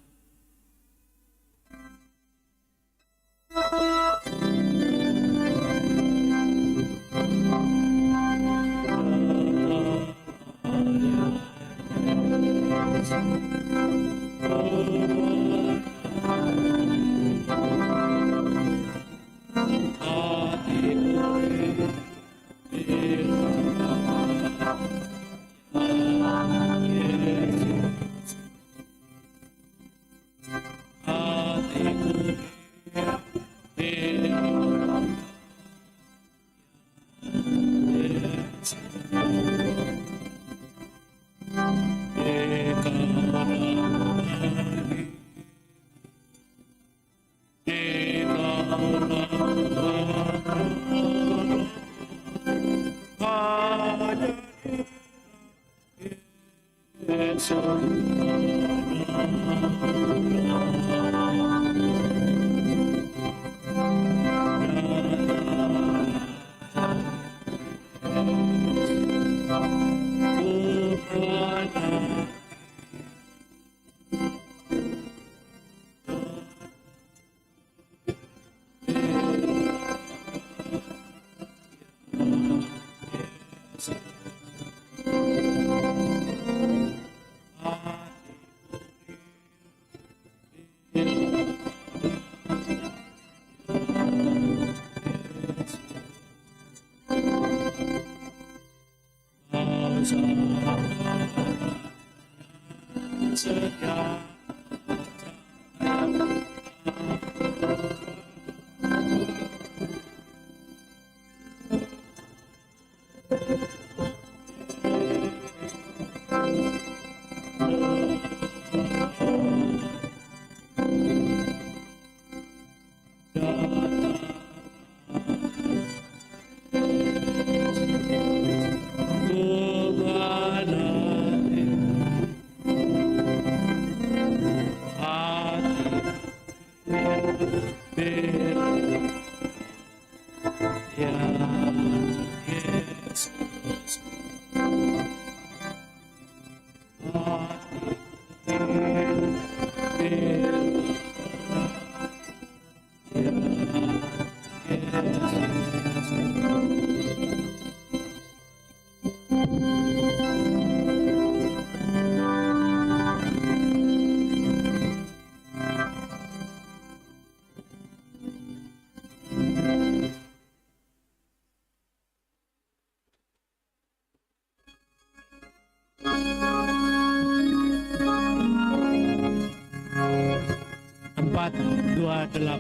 dalam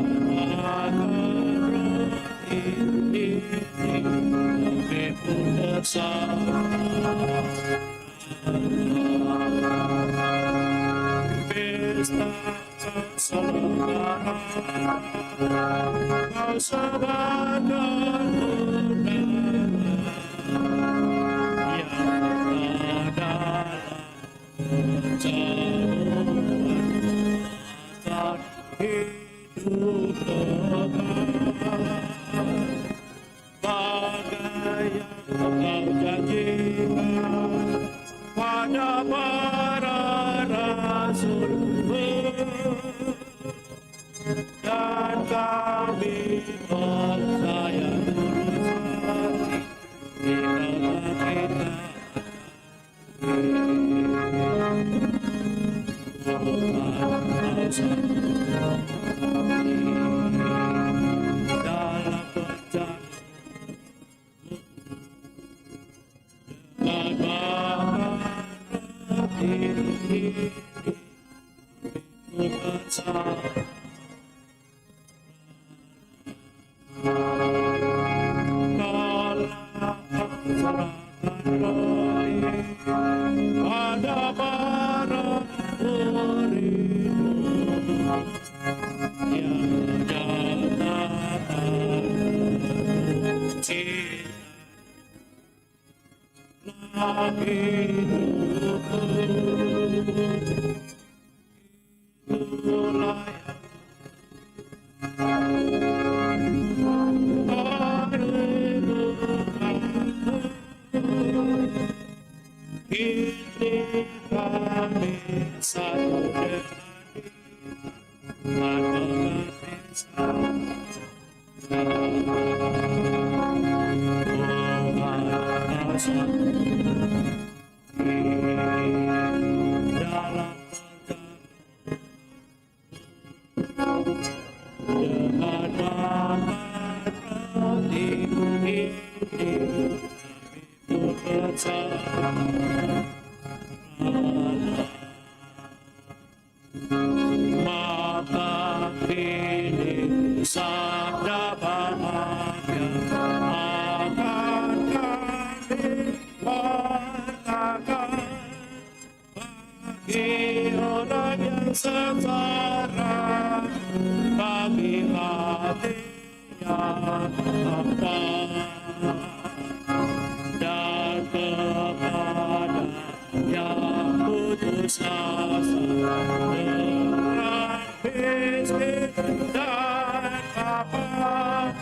pertemuan ini kami pun bersama pesta keselamatan kau sebarkan undangan yang dalam akan hidup kekal bagai yang kau janjikan pada para rasul dan kami percaya tulus hati di dalam kita dalam perjalanan ini percaya pada para murid yang datang cinta hidupku mulai ini kami satu dengan maka kini sabda bahagia akan kami katakan bagi orang yang sengsara, bagi hati yang hampa dan kepada yang putus asa dengan miskin dan lapar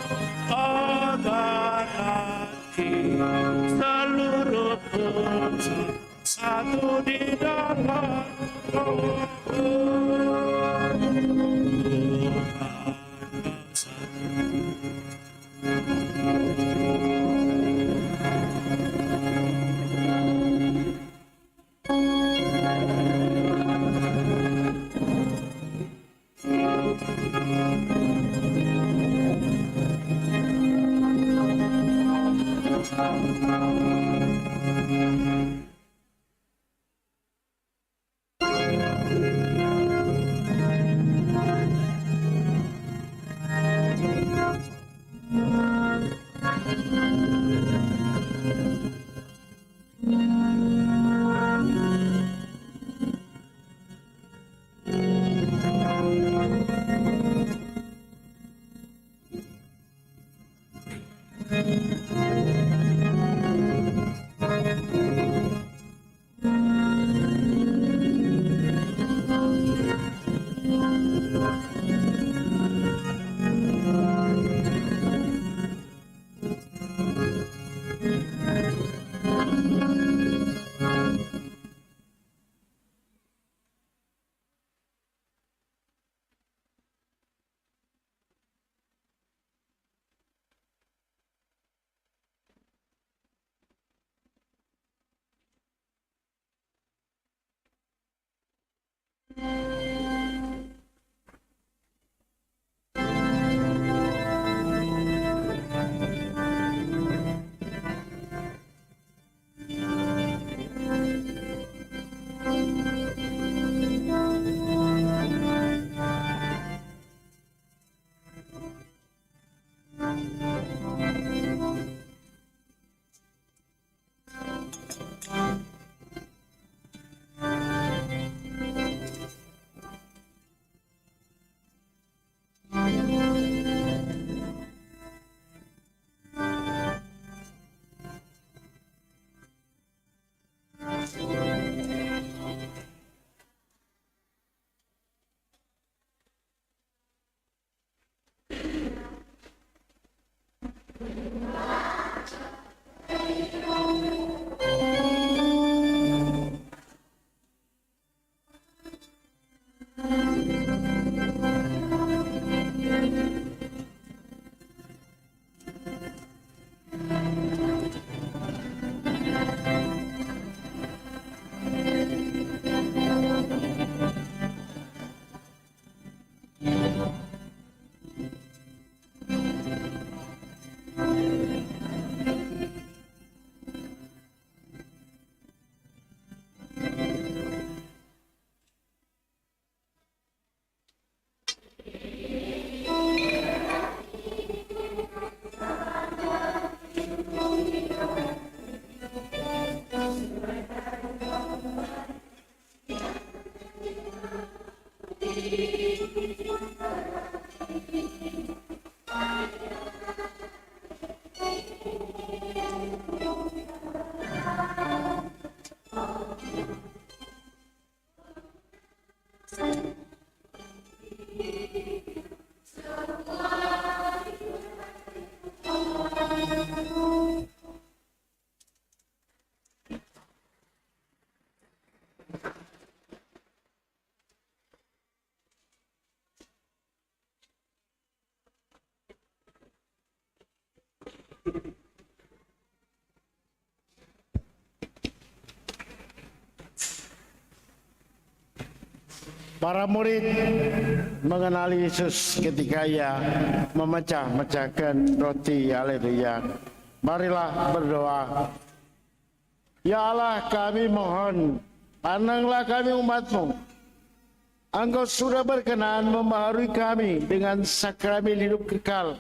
agar hati seluruh unsur satu di dalam Roh Para murid mengenali Yesus ketika ia memecah-mecahkan roti. Haleluya. Marilah berdoa. Ya Allah, kami mohon, pandanglah kami umat-Mu. Engkau sudah berkenan membaharui kami dengan sakramen hidup kekal.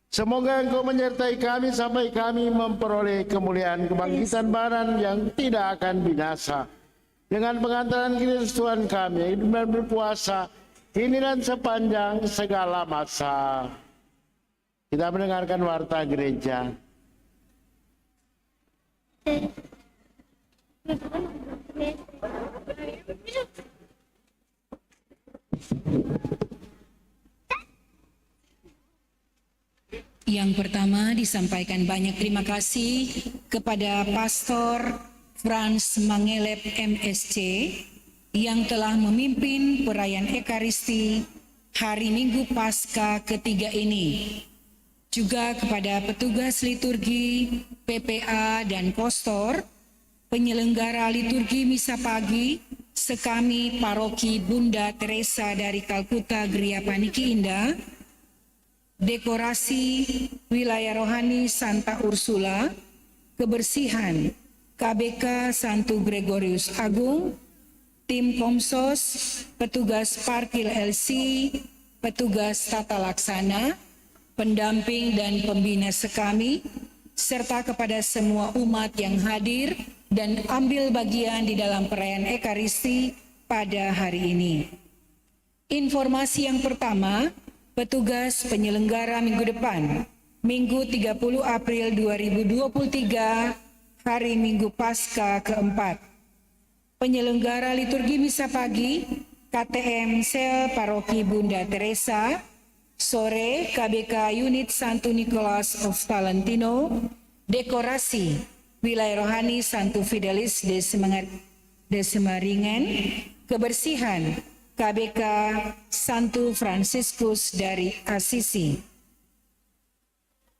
Semoga Engkau menyertai kami sampai kami memperoleh kemuliaan kebangkitan badan yang tidak akan binasa. Dengan pengantaran Kristus Tuhan kami, hidup dan berpuasa, ini dan sepanjang segala masa. Kita mendengarkan warta gereja. Yang pertama disampaikan banyak terima kasih kepada Pastor Frans Mangelep MSC yang telah memimpin perayaan Ekaristi hari Minggu Paskah ketiga ini. Juga kepada petugas liturgi, PPA dan Kostor, penyelenggara liturgi misa pagi, sekami Paroki Bunda Teresa dari Kalkuta Geria Paniki Indah, dekorasi wilayah rohani Santa Ursula, kebersihan KBK Santo Gregorius Agung, tim Komsos, petugas parkir LC, petugas tata laksana, pendamping dan pembina sekami, serta kepada semua umat yang hadir dan ambil bagian di dalam perayaan Ekaristi pada hari ini. Informasi yang pertama, petugas penyelenggara minggu depan, Minggu 30 April 2023, hari Minggu Paskah keempat. Penyelenggara liturgi misa pagi, KTM Sel Paroki Bunda Teresa, sore KBK Unit Santo Nicholas of Valentino, dekorasi wilayah rohani Santo Fidelis de Semaringan, kebersihan KBK Santo Franciscus dari Assisi.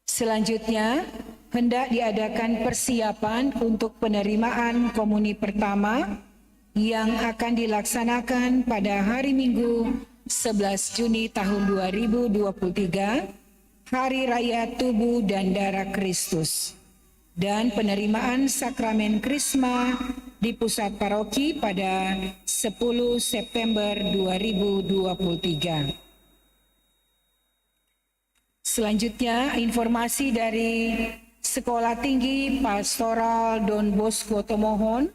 Selanjutnya, hendak diadakan persiapan untuk penerimaan komuni pertama yang akan dilaksanakan pada hari Minggu 11 Juni tahun 2023, Hari Raya Tubuh dan Darah Kristus, dan penerimaan sakramen Krisma di pusat paroki pada 10 September 2023. Selanjutnya, informasi dari Sekolah Tinggi Pastoral Don Bosco Tomohon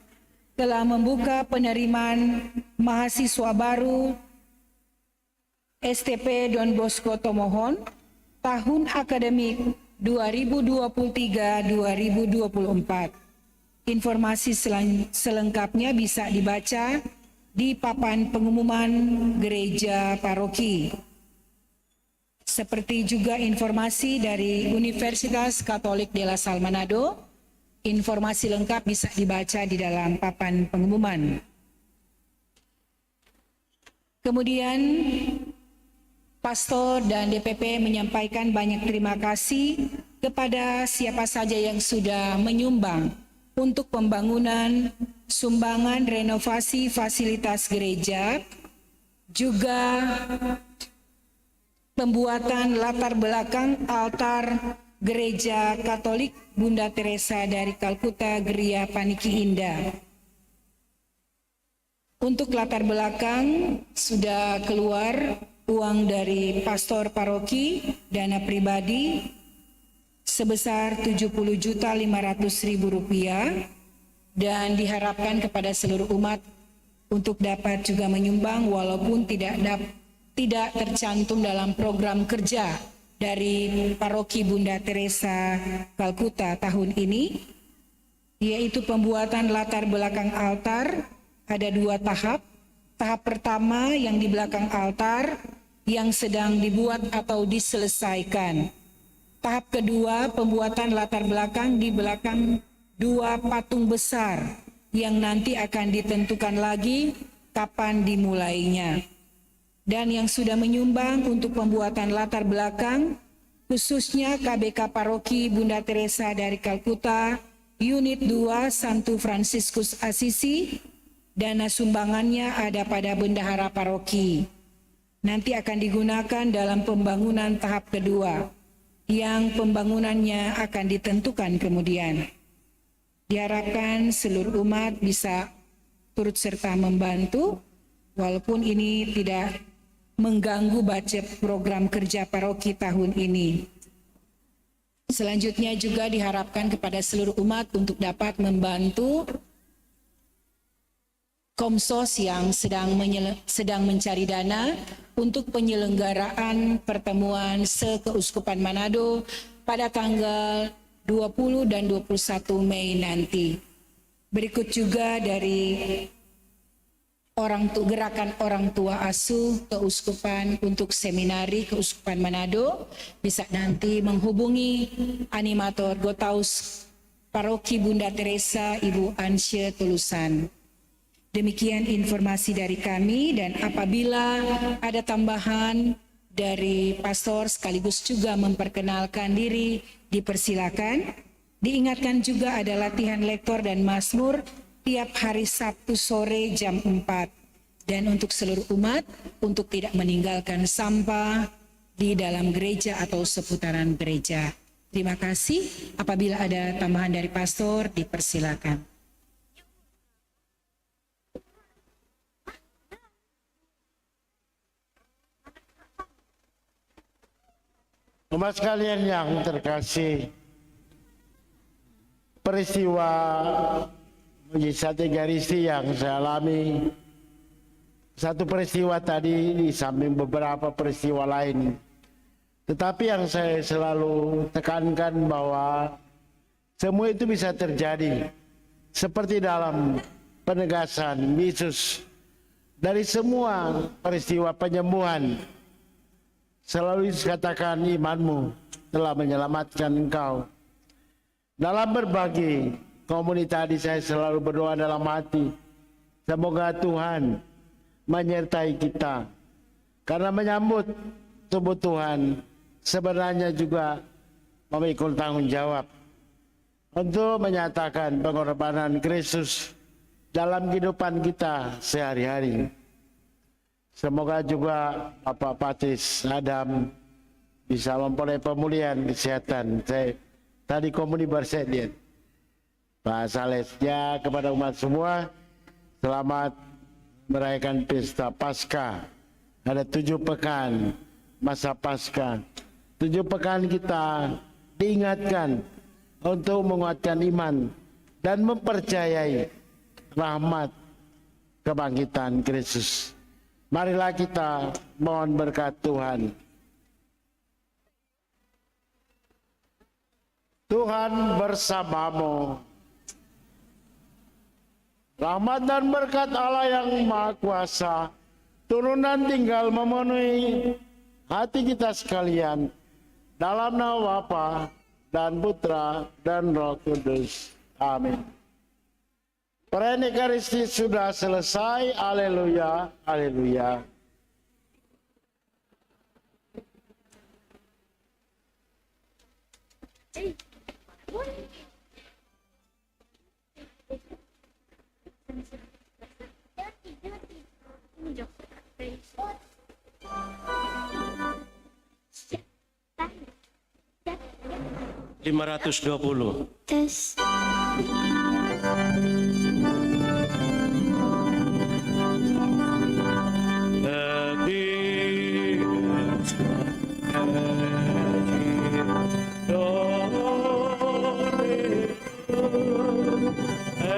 telah membuka penerimaan mahasiswa baru STP Don Bosco Tomohon tahun akademik 2023-2024. Informasi selengkapnya bisa dibaca di papan pengumuman gereja paroki. Seperti juga informasi dari Universitas Katolik de la Salle Manado, informasi lengkap bisa dibaca di dalam papan pengumuman. Kemudian, Pastor dan DPP menyampaikan banyak terima kasih kepada siapa saja yang sudah menyumbang untuk pembangunan, sumbangan renovasi fasilitas gereja, juga pembuatan latar belakang altar Gereja Katolik Bunda Teresa dari Kalkuta Geria Paniki Indah. Untuk latar belakang sudah keluar uang dari pastor paroki, dana pribadi sebesar Rp70.500.000 dan diharapkan kepada seluruh umat untuk dapat juga menyumbang walaupun tidak tidak tercantum dalam program kerja dari Paroki Bunda Teresa Kalkuta tahun ini, yaitu pembuatan latar belakang altar. Ada 2 tahap. Tahap pertama yang di belakang altar yang sedang dibuat atau diselesaikan. Tahap kedua, pembuatan latar belakang di belakang 2 patung besar yang nanti akan ditentukan lagi kapan dimulainya. Dan yang sudah menyumbang untuk pembuatan latar belakang, khususnya KBK Paroki Bunda Teresa dari Kalkuta, Unit 2 Santo Fransiskus Asisi. Dana sumbangannya ada pada bendahara paroki. Nanti akan digunakan dalam pembangunan tahap kedua, yang pembangunannya akan ditentukan kemudian. Diharapkan seluruh umat bisa turut serta membantu, walaupun ini tidak mengganggu budget program kerja paroki tahun ini. Selanjutnya juga diharapkan kepada seluruh umat untuk dapat membantu Komsos yang sedang mencari dana untuk penyelenggaraan pertemuan Sekeuskupan Manado pada tanggal 20 dan 21 Mei nanti. Berikut juga dari gerakan orang tua asuh keuskupan untuk seminari Keuskupan Manado, bisa nanti menghubungi animator Gotaus Paroki Bunda Teresa Ibu Ansye Tulusan. Demikian informasi dari kami, dan apabila ada tambahan dari pastor sekaligus juga memperkenalkan diri, dipersilakan. Diingatkan juga ada latihan lektor dan mazmur tiap hari Sabtu sore jam 4. Dan untuk seluruh umat, untuk tidak meninggalkan sampah di dalam gereja atau seputaran gereja. Terima kasih. Apabila ada tambahan dari pastor, dipersilakan. Umat sekalian yang terkasih, peristiwa mujizat Ekaristi yang saya alami, satu peristiwa tadi di samping beberapa peristiwa lain. Tetapi yang saya selalu tekankan bahwa semua itu bisa terjadi seperti dalam penegasan Yesus dari semua peristiwa penyembuhan. Selalu dikatakan imanmu telah menyelamatkan engkau. Dalam berbagi komunitas tadi saya selalu berdoa dalam hati, semoga Tuhan menyertai kita. Karena menyambut tubuh Tuhan sebenarnya juga memikul tanggung jawab untuk menyatakan pengorbanan Kristus dalam kehidupan kita sehari-hari. Semoga juga Bapak Patris Adam bisa memperoleh pemulihan kesehatan. Saya tadi komuni bersedia. Pak Salesnya kepada umat semua, selamat merayakan pesta Paskah. Ada 7 pekan masa Paskah. 7 pekan kita diingatkan untuk menguatkan iman dan mempercayai rahmat kebangkitan Kristus. Marilah kita mohon berkat Tuhan. Tuhan bersamamu. Rahmat dan berkat Allah yang Maha Kuasa turunan tinggal memenuhi hati kita sekalian dalam nama Bapa dan Putra dan Roh Kudus. Amin. Perayaan Ekaristi sudah selesai. Haleluya, haleluya. $520. Tes.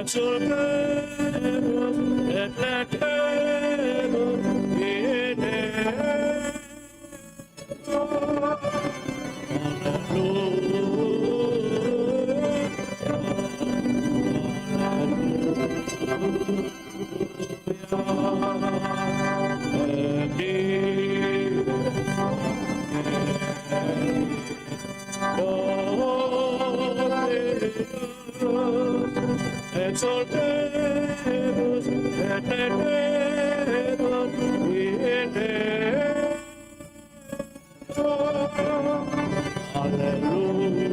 Exultemos et laudemos in exaltemus et etemus in Deo. Alleluia.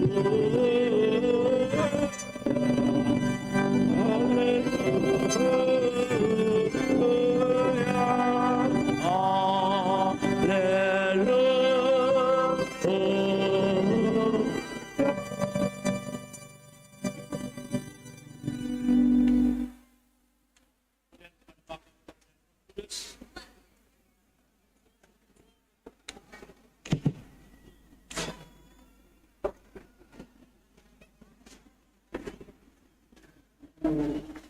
Hallelujah.